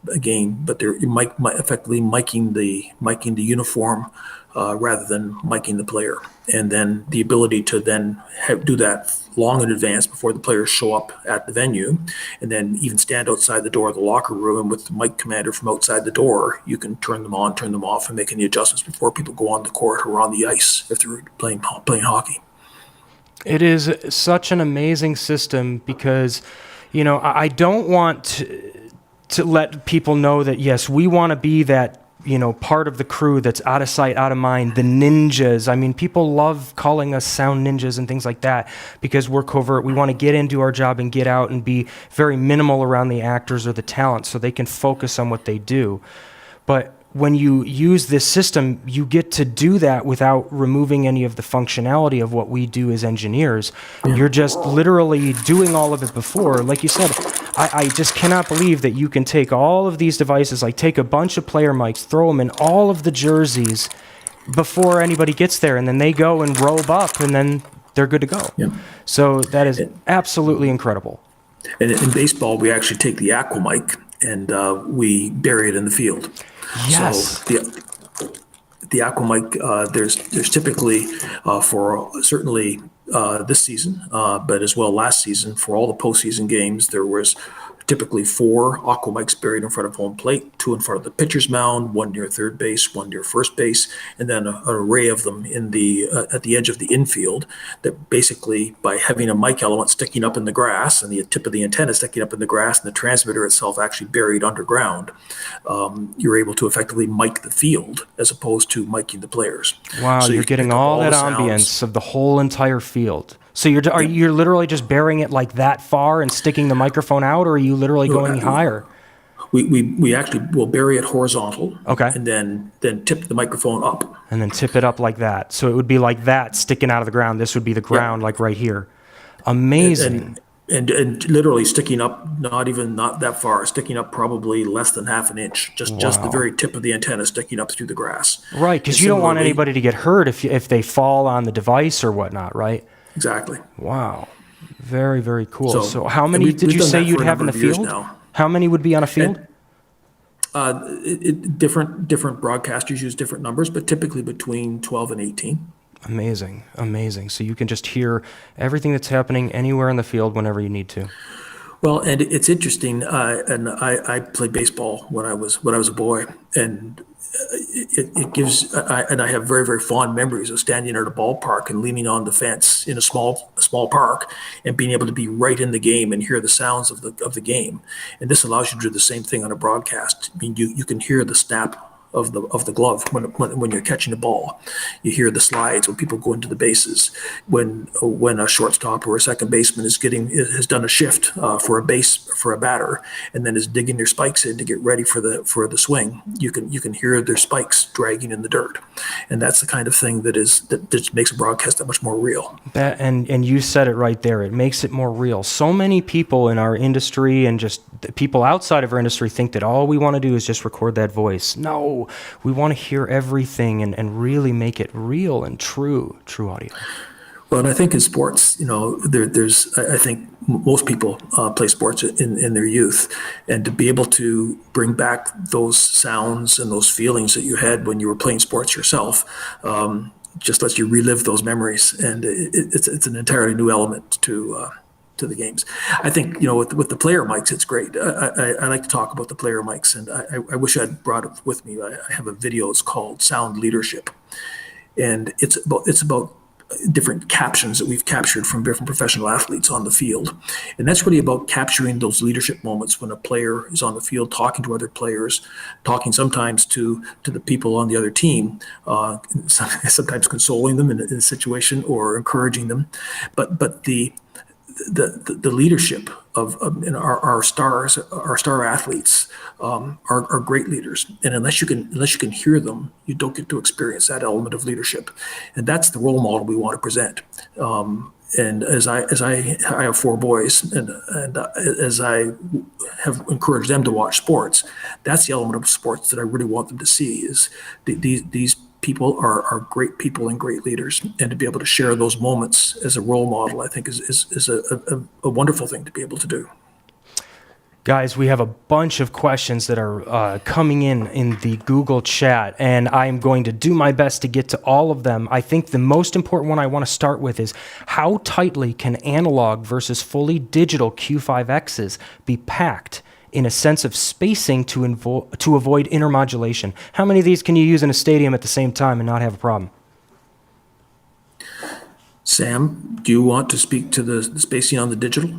Again, but they're effectively miking the uniform rather than miking the player. And then the ability to then do that long in advance before the players show up at the venue, and then even stand outside the door of the locker room, and with the mic commander from outside the door, you can turn them on, turn them off, and make any adjustments before people go on the court or on the ice if they're playing hockey. It is such an amazing system because, I don't want to let people know that, yes, we want to be that, part of the crew that's out of sight, out of mind, the ninjas. I mean, people love calling us sound ninjas and things like that because we're covert. We want to get into our job and get out and be very minimal around the actors or the talent so they can focus on what they do. But when you use this system, you get to do that without removing any of the functionality of what we do as engineers. You're just literally doing all of it before. Like you said, I just cannot believe that you can take all of these devices, like take a bunch of player mics, throw them in all of the jerseys before anybody gets there, and then they go and robe up, and then they're good to go. Yeah. So that is absolutely incredible. And in baseball, we actually take the Aqua Mic and we bury it in the field. Yes. So the Aqua Mic, there's typically for certainly this season, but as well last season for all the postseason games, there was typically 4 Aqua Mics buried in front of home plate, 2 in front of the pitcher's mound, 1 near third base, 1 near first base, and then an array of them in the at the edge of the infield. That basically, by having a mic element sticking up in the grass and the tip of the antenna sticking up in the grass and the transmitter itself actually buried underground, you're able to effectively mic the field as opposed to miking the players. Wow, so you're getting all that ambience of the whole entire field. So you're literally just burying it like that far and sticking the microphone out, or are you literally going higher? We actually will bury it horizontal. Okay. And then tip the microphone up. And then tip it up like that. So it would be like that sticking out of the ground. This would be the ground, like right here. Amazing. And literally sticking up, not that far, sticking up probably less than half an inch, just the very tip of the antenna sticking up through the grass. Right, because you don't want anybody to get hurt if they fall on the device or whatnot, right? Exactly. Wow. Very, very cool. So how many did you say you'd have in the field? How many would be on a field? Different broadcasters use different numbers, but typically between 12 and 18. Amazing. So you can just hear everything that's happening anywhere in the field whenever you need to. Well, and it's interesting. And I played baseball when I was a boy, and it gives. I have very, very fond memories of standing at a ballpark and leaning on the fence in a small park and being able to be right in the game and hear the sounds of the game. And this allows you to do the same thing on a broadcast. I mean, you can hear the snap of the glove when you're catching the ball. You hear the slides when people go into the bases. When a shortstop or a second baseman has done a shift for a batter and then is digging their spikes in to get ready for the swing. You can hear their spikes dragging in the dirt, and that's the kind of thing that just makes a broadcast that much more real. That and you said it right there. It makes it more real. So many people in our industry and just people outside of our industry think that all we want to do is just record that voice. No, we want to hear everything and really make it real and true audio. Well, and I think in sports, I think most people play sports in their youth, and to be able to bring back those sounds and those feelings that you had when you were playing sports yourself, just lets you relive those memories, and it's an entirely new element to the games. I think, with the player mics, it's great. I like to talk about the player mics, and I wish I'd brought it with me. I have a video. It's called Sound Leadership. and it's about different captions that we've captured from different professional athletes on the field. And that's really about capturing those leadership moments when a player is on the field talking to other players, talking sometimes to the people on the other team, sometimes consoling them in a situation or encouraging them. But the leadership of our stars, our star athletes, are great leaders. And unless you can hear them, you don't get to experience that element of leadership. And that's the role model we want to present. And as I have 4 boys, and as I have encouraged them to watch sports, that's the element of sports that I really want them to see. Is these people are great people and great leaders, and to be able to share those moments as a role model, I think is a wonderful thing to be able to do. Guys, we have a bunch of questions that are coming in the Google chat, and I'm going to do my best to get to all of them. I think the most important one I want to start with is, how tightly can analog versus fully digital Q5Xs be packed in a sense of spacing to avoid intermodulation? How many of these can you use in a stadium at the same time and not have a problem? Sam, do you want to speak to the spacing on the digital?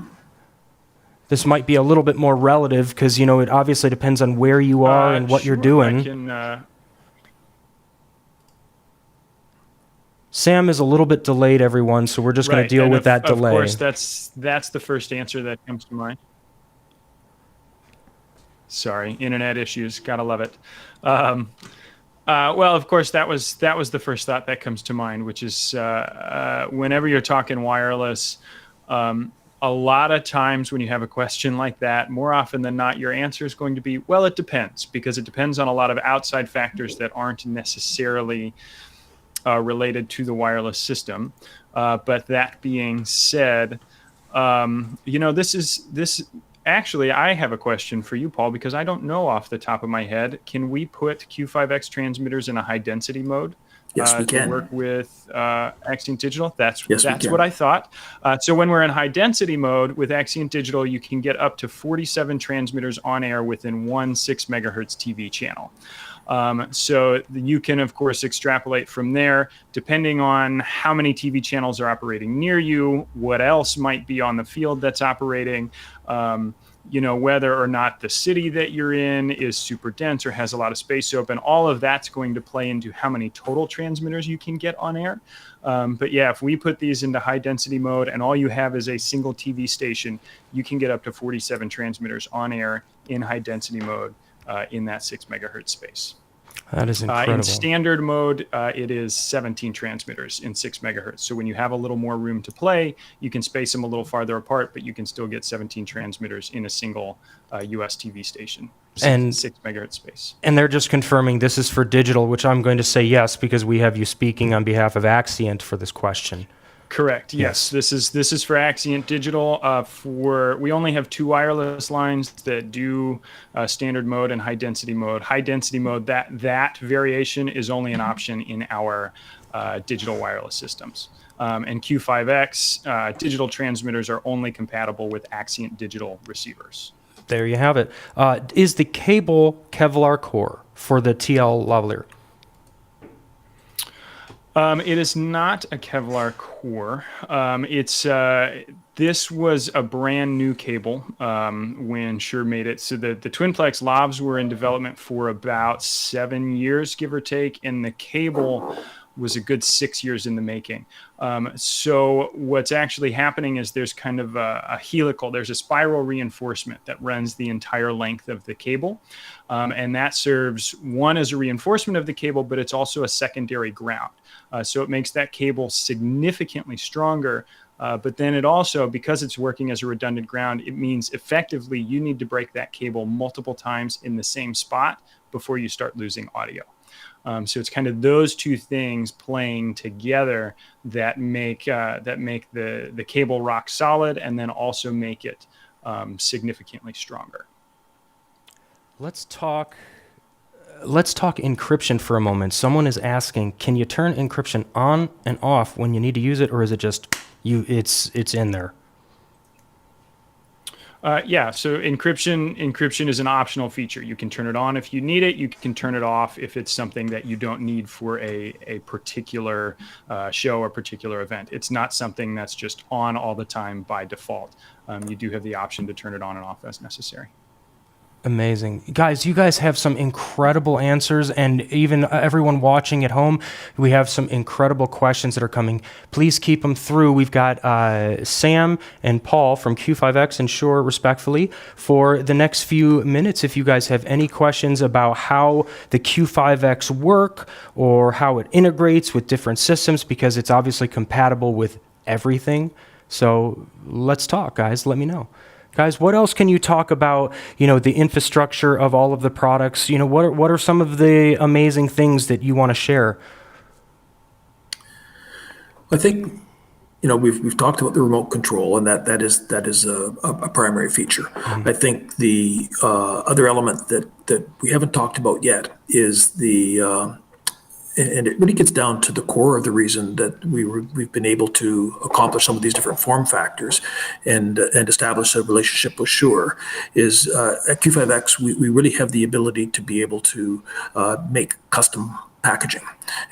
This might be a little bit more relative because, it obviously depends on where you are and what you're doing. Sam is a little bit delayed, everyone, so we're just going to deal with that delay. Of course, that's the first answer that comes to mind. Sorry, internet issues. Gotta love it. Well, of course, that was the first thought that comes to mind, which is whenever you're talking wireless, a lot of times when you have a question like that, more often than not, your answer is going to be, well, it depends, because it depends on a lot of outside factors that aren't necessarily related to the wireless system. But that being said, Actually, I have a question for you, Paul, because I don't know off the top of my head. Can we put Q5X transmitters in a high density mode? Yes, we can. To work with Axient Digital? That's we can. what I thought. So when we're in high density mode with Axient Digital, you can get up to 47 transmitters on air within one 6 megahertz TV channel. So you can, of course, extrapolate from there, depending on how many TV channels are operating near you, what else might be on the field that's operating, whether or not the city that you're in is super dense or has a lot of space open. All of that's going to play into how many total transmitters you can get on air. But yeah, if we put these into high density mode and all you have is a single TV station, you can get up to 47 transmitters on air in high density mode. In that 6 megahertz space. That is incredible. In standard mode, it is 17 transmitters in 6 megahertz. So when you have a little more room to play, you can space them a little farther apart, but you can still get 17 transmitters in a single US TV station. And 6 megahertz space. And they're just confirming this is for digital, which I'm going to say yes, because we have you speaking on behalf of Axient for this question. Correct. Yes. This is for Axient Digital. We only have 2 wireless lines that do standard mode and high density mode. High density mode, that variation is only an option in our digital wireless systems. And Q5X digital transmitters are only compatible with Axient Digital receivers. There you have it. Is the cable Kevlar core for the TL lavalier? It is not a Kevlar core. This was a brand new cable when Shure made it. So the Twinplex lavs were in development for about 7 years, give or take, and the cable was a good 6 years in the making. So what's actually happening is there's kind of a helical, there's a spiral reinforcement that runs the entire length of the cable. And that serves, one, as a reinforcement of the cable, but it's also a secondary ground. So it makes that cable significantly stronger. But then it also, because it's working as a redundant ground, it means effectively you need to break that cable multiple times in the same spot before you start losing audio. So it's kind of those two things playing together that make the cable rock solid, and then also make it significantly stronger. Let's talk encryption for a moment. Someone is asking, can you turn encryption on and off when you need to use it, or is it just it's in there? Yeah, so encryption is an optional feature. You can turn it on if you need it. You can turn it off if it's something that you don't need for a particular show or particular event. It's not something that's just on all the time by default. You do have the option to turn it on and off as necessary. Amazing. Guys, you guys have some incredible answers, and even everyone watching at home, we have some incredible questions that are coming. Please keep them through. We've got Sam and Paul from Q5X and Shure, respectfully, for the next few minutes. If you guys have any questions about how the Q5X work or how it integrates with different systems, because it's obviously compatible with everything. So let's talk, guys. Let me know. Guys, what else can you talk about, the infrastructure of all of the products? What are some of the amazing things that you want to share? I think, we've talked about the remote control, and that is a primary feature. Mm-hmm. I think the other element that we haven't talked about yet is and it really gets down to the core of the reason that we've been able to accomplish some of these different form factors and establish a relationship with Shure is at Q5X we really have the ability to be able to make custom packaging.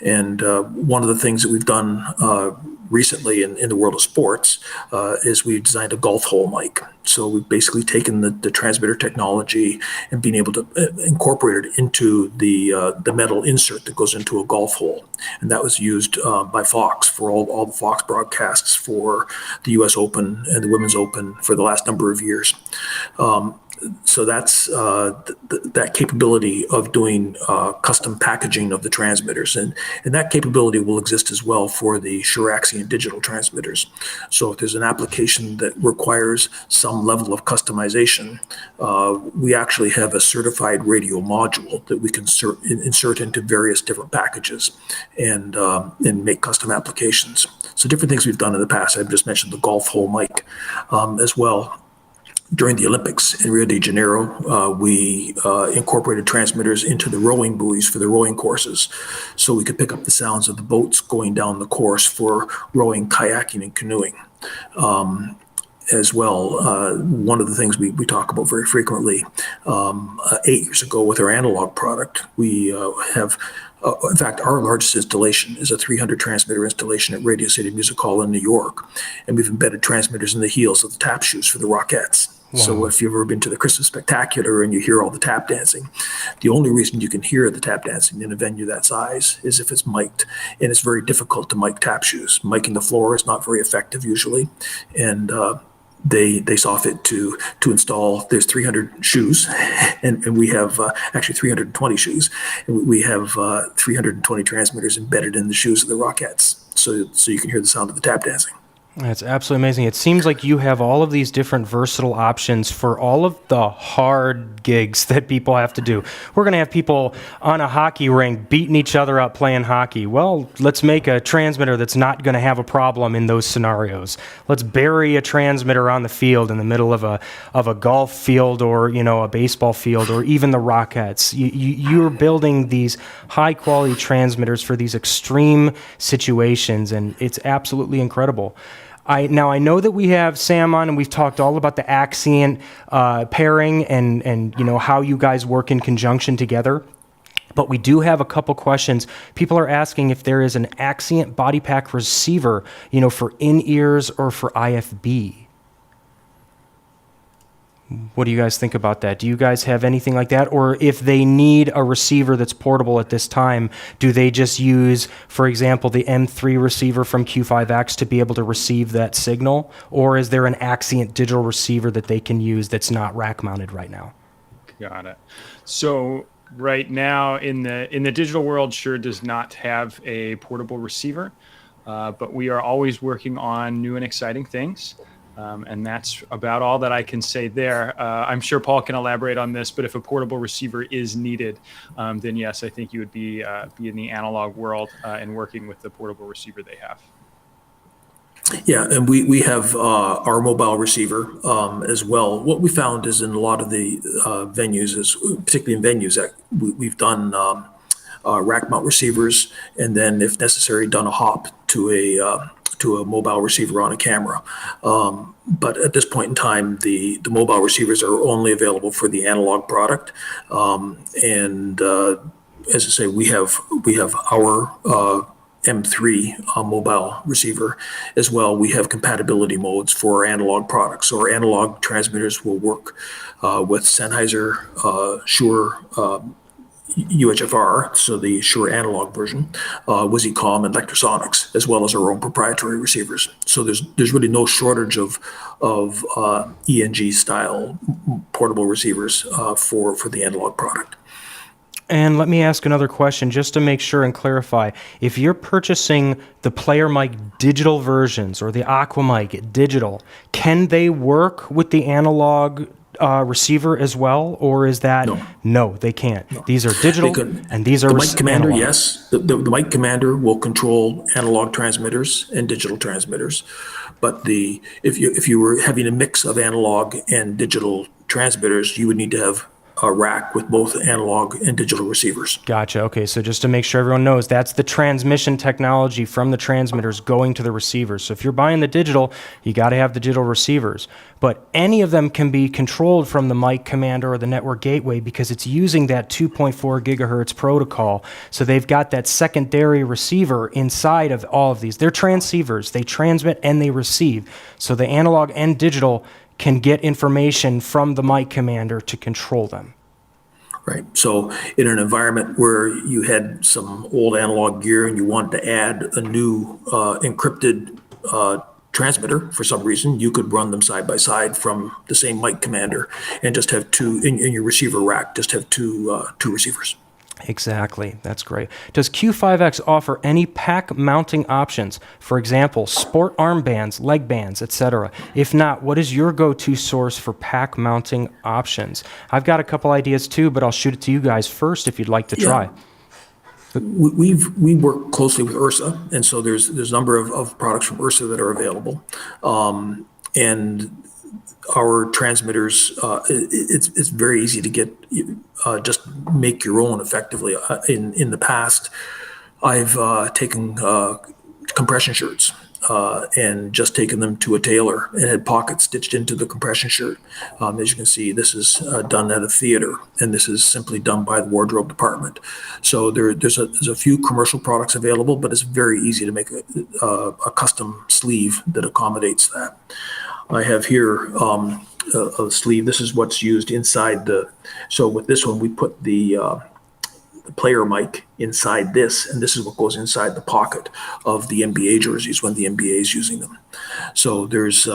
And one of the things that we've done recently in the world of sports is we designed a golf hole mic. So we've basically taken the transmitter technology and being able to incorporate it into the metal insert that goes into a golf hole. And that was used by Fox for all the Fox broadcasts for the US Open and the Women's Open for the last number of years. So that's that capability of doing custom packaging of the transmitters, and that capability will exist as well for the Shure Axient digital transmitters. So if there's an application that requires some level of customization, we actually have a certified radio module that we can insert into various different packages and make custom applications. So different things we've done in the past. I've just mentioned the golf hole mic as well. During the Olympics in Rio de Janeiro, we incorporated transmitters into the rowing buoys for the rowing courses, so we could pick up the sounds of the boats going down the course for rowing, kayaking, and canoeing. As well, one of the things we talk about very frequently, 8 years ago with our analog product, we have in fact, our largest installation is a 300 transmitter installation at Radio City Music Hall in New York. And we've embedded transmitters in the heels of the tap shoes for the Rockettes. Wow. So if you've ever been to the Christmas Spectacular and you hear all the tap dancing, the only reason you can hear the tap dancing in a venue that size is if it's mic'd. And it's very difficult to mic tap shoes. Miking the floor is not very effective usually. And they saw fit to install. There's 300 shoes, and we have actually 320 shoes. And we have 320 transmitters embedded in the shoes of the Rockettes, so you can hear the sound of the tap dancing. That's absolutely amazing. It seems like you have all of these different versatile options for all of the hard gigs that people have to do. We're going to have people on a hockey rink beating each other up playing hockey. Well, let's make a transmitter that's not going to have a problem in those scenarios. Let's bury a transmitter on the field in the middle of a golf field or a baseball field or even the Rockettes. You're building these high quality transmitters for these extreme situations, and it's absolutely incredible. I know that we have Sam on, and we've talked all about the Axient pairing and how you guys work in conjunction together. But we do have a couple questions. People are asking if there is an Axient body pack receiver, for in-ears or for IFB. What do you guys think about that? Do you guys have anything like that? Or if they need a receiver that's portable at this time, do they just use, for example, the M3 receiver from Q5X to be able to receive that signal? Or is there an Axient digital receiver that they can use that's not rack mounted right now? Got it. So right now in the digital world, Shure does not have a portable receiver, but we are always working on new and exciting things. And that's about all that I can say there. I'm sure Paul can elaborate on this, but if a portable receiver is needed, then yes, I think you would be in the analog world and working with the portable receiver they have. Yeah, and we have our mobile receiver as well. What we found is in a lot of the venues, particularly in venues that we've done rack mount receivers, and then if necessary, done a hop to a mobile receiver on a camera. But at this point in time, the mobile receivers are only available for the analog product. As I say, we have our M3 mobile receiver as well. We have compatibility modes for our analog products. So our analog transmitters will work with Sennheiser, Shure, UHFR, so the Shure analog version, WheezyCom, and Electrosonics, as well as our own proprietary receivers. So there's really no shortage of ENG style portable receivers for the analog product. And let me ask another question just to make sure and clarify. If you're purchasing the Player Mic digital versions or the Aqua Mic digital, can they work with the analog receiver as well, or is that no, they can't? No. These are digital and these are the Mic Commander. analog. Yes, the Mic Commander will control analog transmitters and digital transmitters, but if you were having a mix of analog and digital transmitters, you would need to have a rack with both analog and digital receivers. Gotcha. Okay, so just to make sure everyone knows, that's the transmission technology from the transmitters going to the receivers. So if you're buying the digital, you got to have the digital receivers. But any of them can be controlled from the Mic Commander or the network gateway because it's using that 2.4 gigahertz protocol. So they've got that secondary receiver inside of all of these. They're transceivers. They transmit and they receive. So the analog and digital can get information from the Mic Commander to control them. Right. So in an environment where you had some old analog gear and you wanted to add a new encrypted transmitter for some reason, you could run them side by side from the same Mic Commander and just have two in your receiver rack, just have two receivers. Exactly. That's great. Does Q5X offer any pack mounting options? For example, sport armbands, leg bands, etc. If not, what is your go-to source for pack mounting options? I've got a couple ideas too, but I'll shoot it to you guys first if you'd like to try. We work closely with Ursa, and so there's a number of products from Ursa that are available, and our transmitters, it's very easy to get, just make your own effectively. In the past, I've taken compression shirts and just taken them to a tailor and had pockets stitched into the compression shirt. As you can see, this is done at a theater, and this is simply done by the wardrobe department. So there's a few commercial products available, but it's very easy to make a custom sleeve that accommodates that. I have here a sleeve. This is what's used inside so with this one, we put the player mic inside this, and this is what goes inside the pocket of the NBA jerseys when the NBA is using them. So there's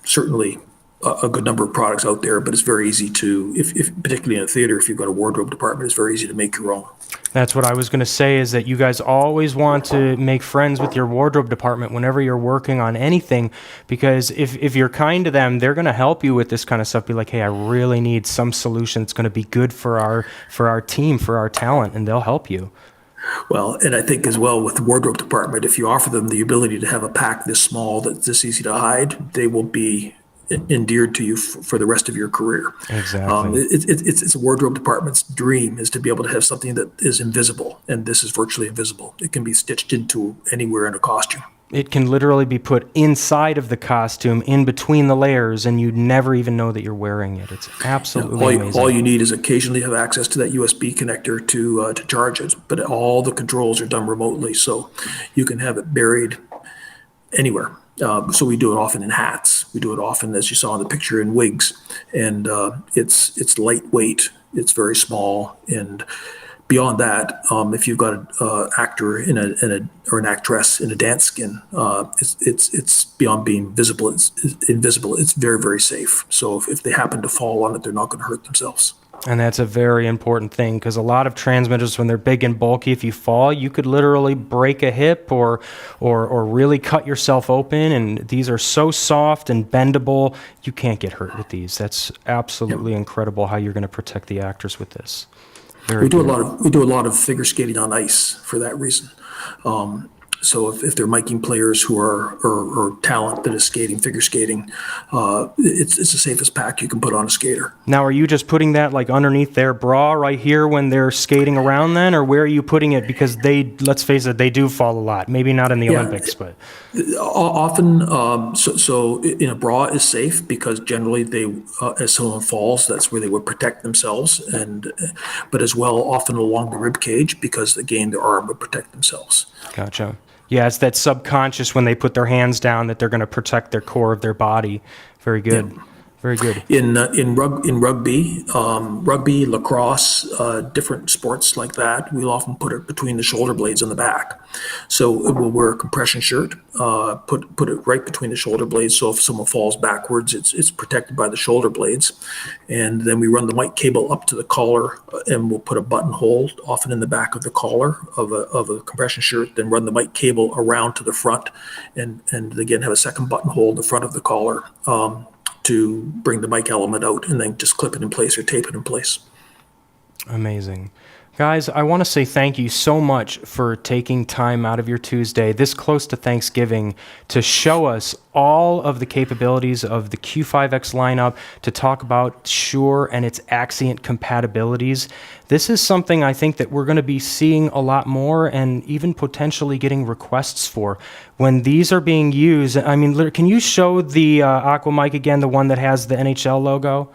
certainly a good number of products out there, but it's very easy to, if particularly in a theater, if you've got a wardrobe department, it's very easy to make your own. That's what I was going to say, is that you guys always want to make friends with your wardrobe department whenever you're working on anything, because if you're kind to them, they're going to help you with this kind of stuff. Be like, hey, I really need some solution that's going to be good for our team, for our talent, and they'll help you. Well, and I think as well with the wardrobe department, if you offer them the ability to have a pack this small that's this easy to hide, they will be endeared to you for the rest of your career. Exactly. It's a wardrobe department's dream is to be able to have something that is invisible, and this is virtually invisible. It can be stitched into anywhere in a costume. It can literally be put inside of the costume, in between the layers, and you'd never even know that you're wearing it. It's absolutely amazing. All you need is occasionally have access to that USB connector to charge it, but all the controls are done remotely, so you can have it buried anywhere. So we do it often in hats. We do it often, as you saw in the picture, in wigs. And it's lightweight. It's very small. And beyond that, if you've got an actor or an actress in a dance skin, it's beyond being visible. It's invisible. It's very, very safe. So if they happen to fall on it, they're not going to hurt themselves. And that's a very important thing, because a lot of transmitters, when they're big and bulky, if you fall, you could literally break a hip or really cut yourself open. And these are so soft and bendable, you can't get hurt with these. That's absolutely incredible how you're going to protect the actors with this. We do a lot of figure skating on ice for that reason. So if they're miking players who are or talent that is skating, figure skating, it's the safest pack you can put on a skater. Now, are you just putting that like underneath their bra right here when they're skating around then, or where are you putting it? Because let's face it, they do fall a lot. Maybe not in the Olympics, but Often, so in a bra is safe because generally as someone falls, that's where they would protect themselves, but as well often along the rib cage because again their arm would protect themselves. Gotcha. Yeah, it's that subconscious when they put their hands down that they're going to protect their core of their body. Very good. Yeah. Very good. In rugby, lacrosse, different sports like that, we'll often put it between the shoulder blades on the back. So we'll wear a compression shirt, put it right between the shoulder blades. So if someone falls backwards, it's protected by the shoulder blades. And then we run the mic cable up to the collar, and we'll put a buttonhole often in the back of the collar of a compression shirt. Then run the mic cable around to the front, and again have a second buttonhole in the front of the collar. To bring the mic element out and then just clip it in place or tape it in place. Amazing. Guys, I want to say thank you so much for taking time out of your Tuesday, this close to Thanksgiving, to show us all of the capabilities of the Q5X lineup, to talk about Shure and its Axient compatibilities. This is something I think that we're going to be seeing a lot more and even potentially getting requests for. When these are being used, I mean, can you show the Aqua Mic again, the one that has the NHL logo?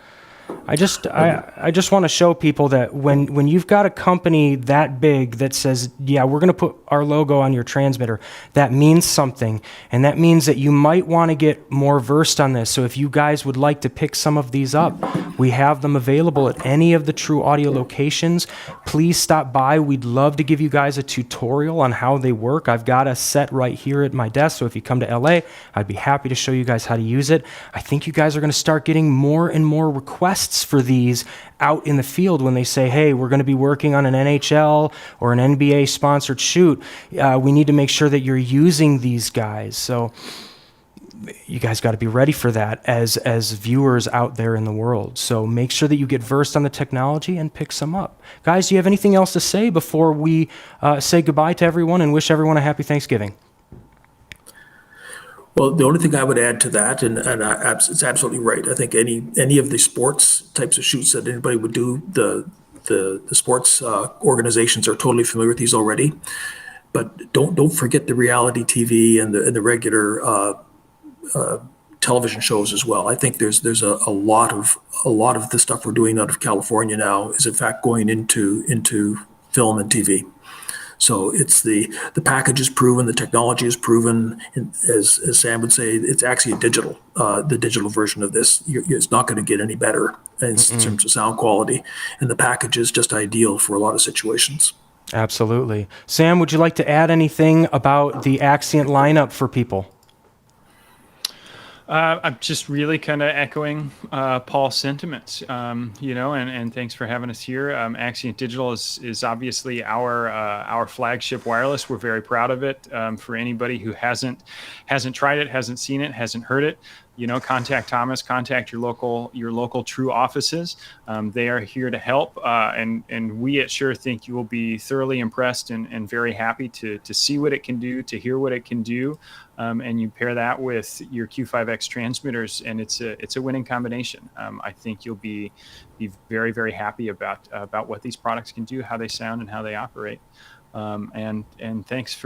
I just want to show people that when you've got a company that big that says, yeah, we're going to put our logo on your transmitter, that means something. And that means that you might want to get more versed on this. So if you guys would like to pick some of these up, we have them available at any of the True Audio locations. Please stop by. We'd love to give you guys a tutorial on how they work. I've got a set right here at my desk. So if you come to LA, I'd be happy to show you guys how to use it. I think you guys are going to start getting more and more requests for these out in the field when they say, hey, we're going to be working on an NHL or an NBA sponsored shoot. We need to make sure that you're using these guys. So you guys got to be ready for that as viewers out there in the world. So make sure that you get versed on the technology and pick some up. Guys, do you have anything else to say before we say goodbye to everyone and wish everyone a happy Thanksgiving? Well, the only thing I would add to that, and it's absolutely right. I think any of the sports types of shoots that anybody would do, the sports organizations are totally familiar with these already. But don't forget the reality TV and the regular television shows as well. I think there's a lot of the stuff we're doing out of California now is in fact going into film and TV. So it's the package is proven, the technology is proven. As Sam would say, it's Axient Digital, the digital version of this. It's not going to get any better in terms of sound quality, and the package is just ideal for a lot of situations. Absolutely. Sam, would you like to add anything about the Axient lineup for people? I'm just really kind of echoing Paul's sentiments, and thanks for having us here. Axient Digital is obviously our flagship wireless. We're very proud of it. For anybody who hasn't tried it, hasn't seen it, hasn't heard it, contact Thomas, contact your local True offices. They are here to help, and we at Shure think you will be thoroughly impressed and very happy to see what it can do, to hear what it can do. And you pair that with your Q5X transmitters, and it's a winning combination. I think you'll be very, very happy about what these products can do, how they sound, and how they operate. And thanks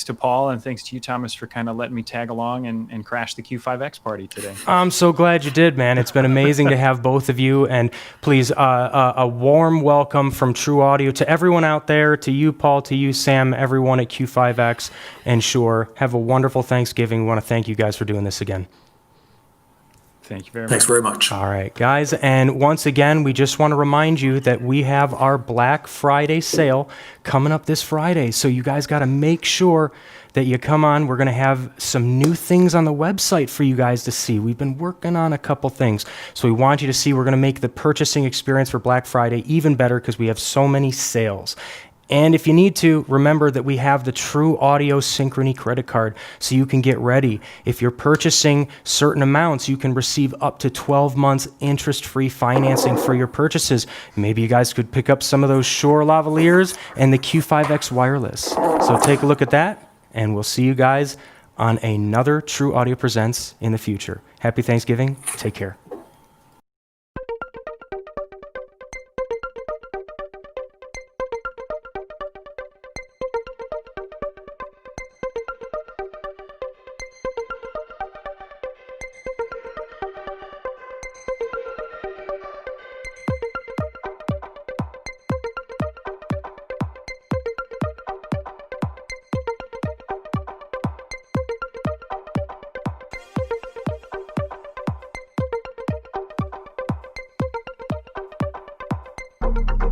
to Paul and thanks to you, Thomas, for kind of letting me tag along and crash the Q5X party today. I'm so glad you did, man. It's been amazing to have both of you. And please, a warm welcome from True Audio to everyone out there, to you, Paul, to you, Sam, everyone at Q5X and Shure. Have a wonderful Thanksgiving. We want to thank you guys for doing this again. Thank you very much. Thanks very much. All right, guys. And once again, we just want to remind you that we have our Black Friday sale coming up this Friday. So you guys got to make sure that you come on. We're going to have some new things on the website for you guys to see. We've been working on a couple things. So we want you to see. We're going to make the purchasing experience for Black Friday even better because we have so many sales. And if you need to, remember that we have the True Audio Synchrony credit card, so you can get ready. If you're purchasing certain amounts, you can receive up to 12 months interest-free financing for your purchases. Maybe you guys could pick up some of those Shure lavaliers and the Q5X wireless. So take a look at that. And we'll see you guys on another True Audio Presents in the future. Happy Thanksgiving. Take care. You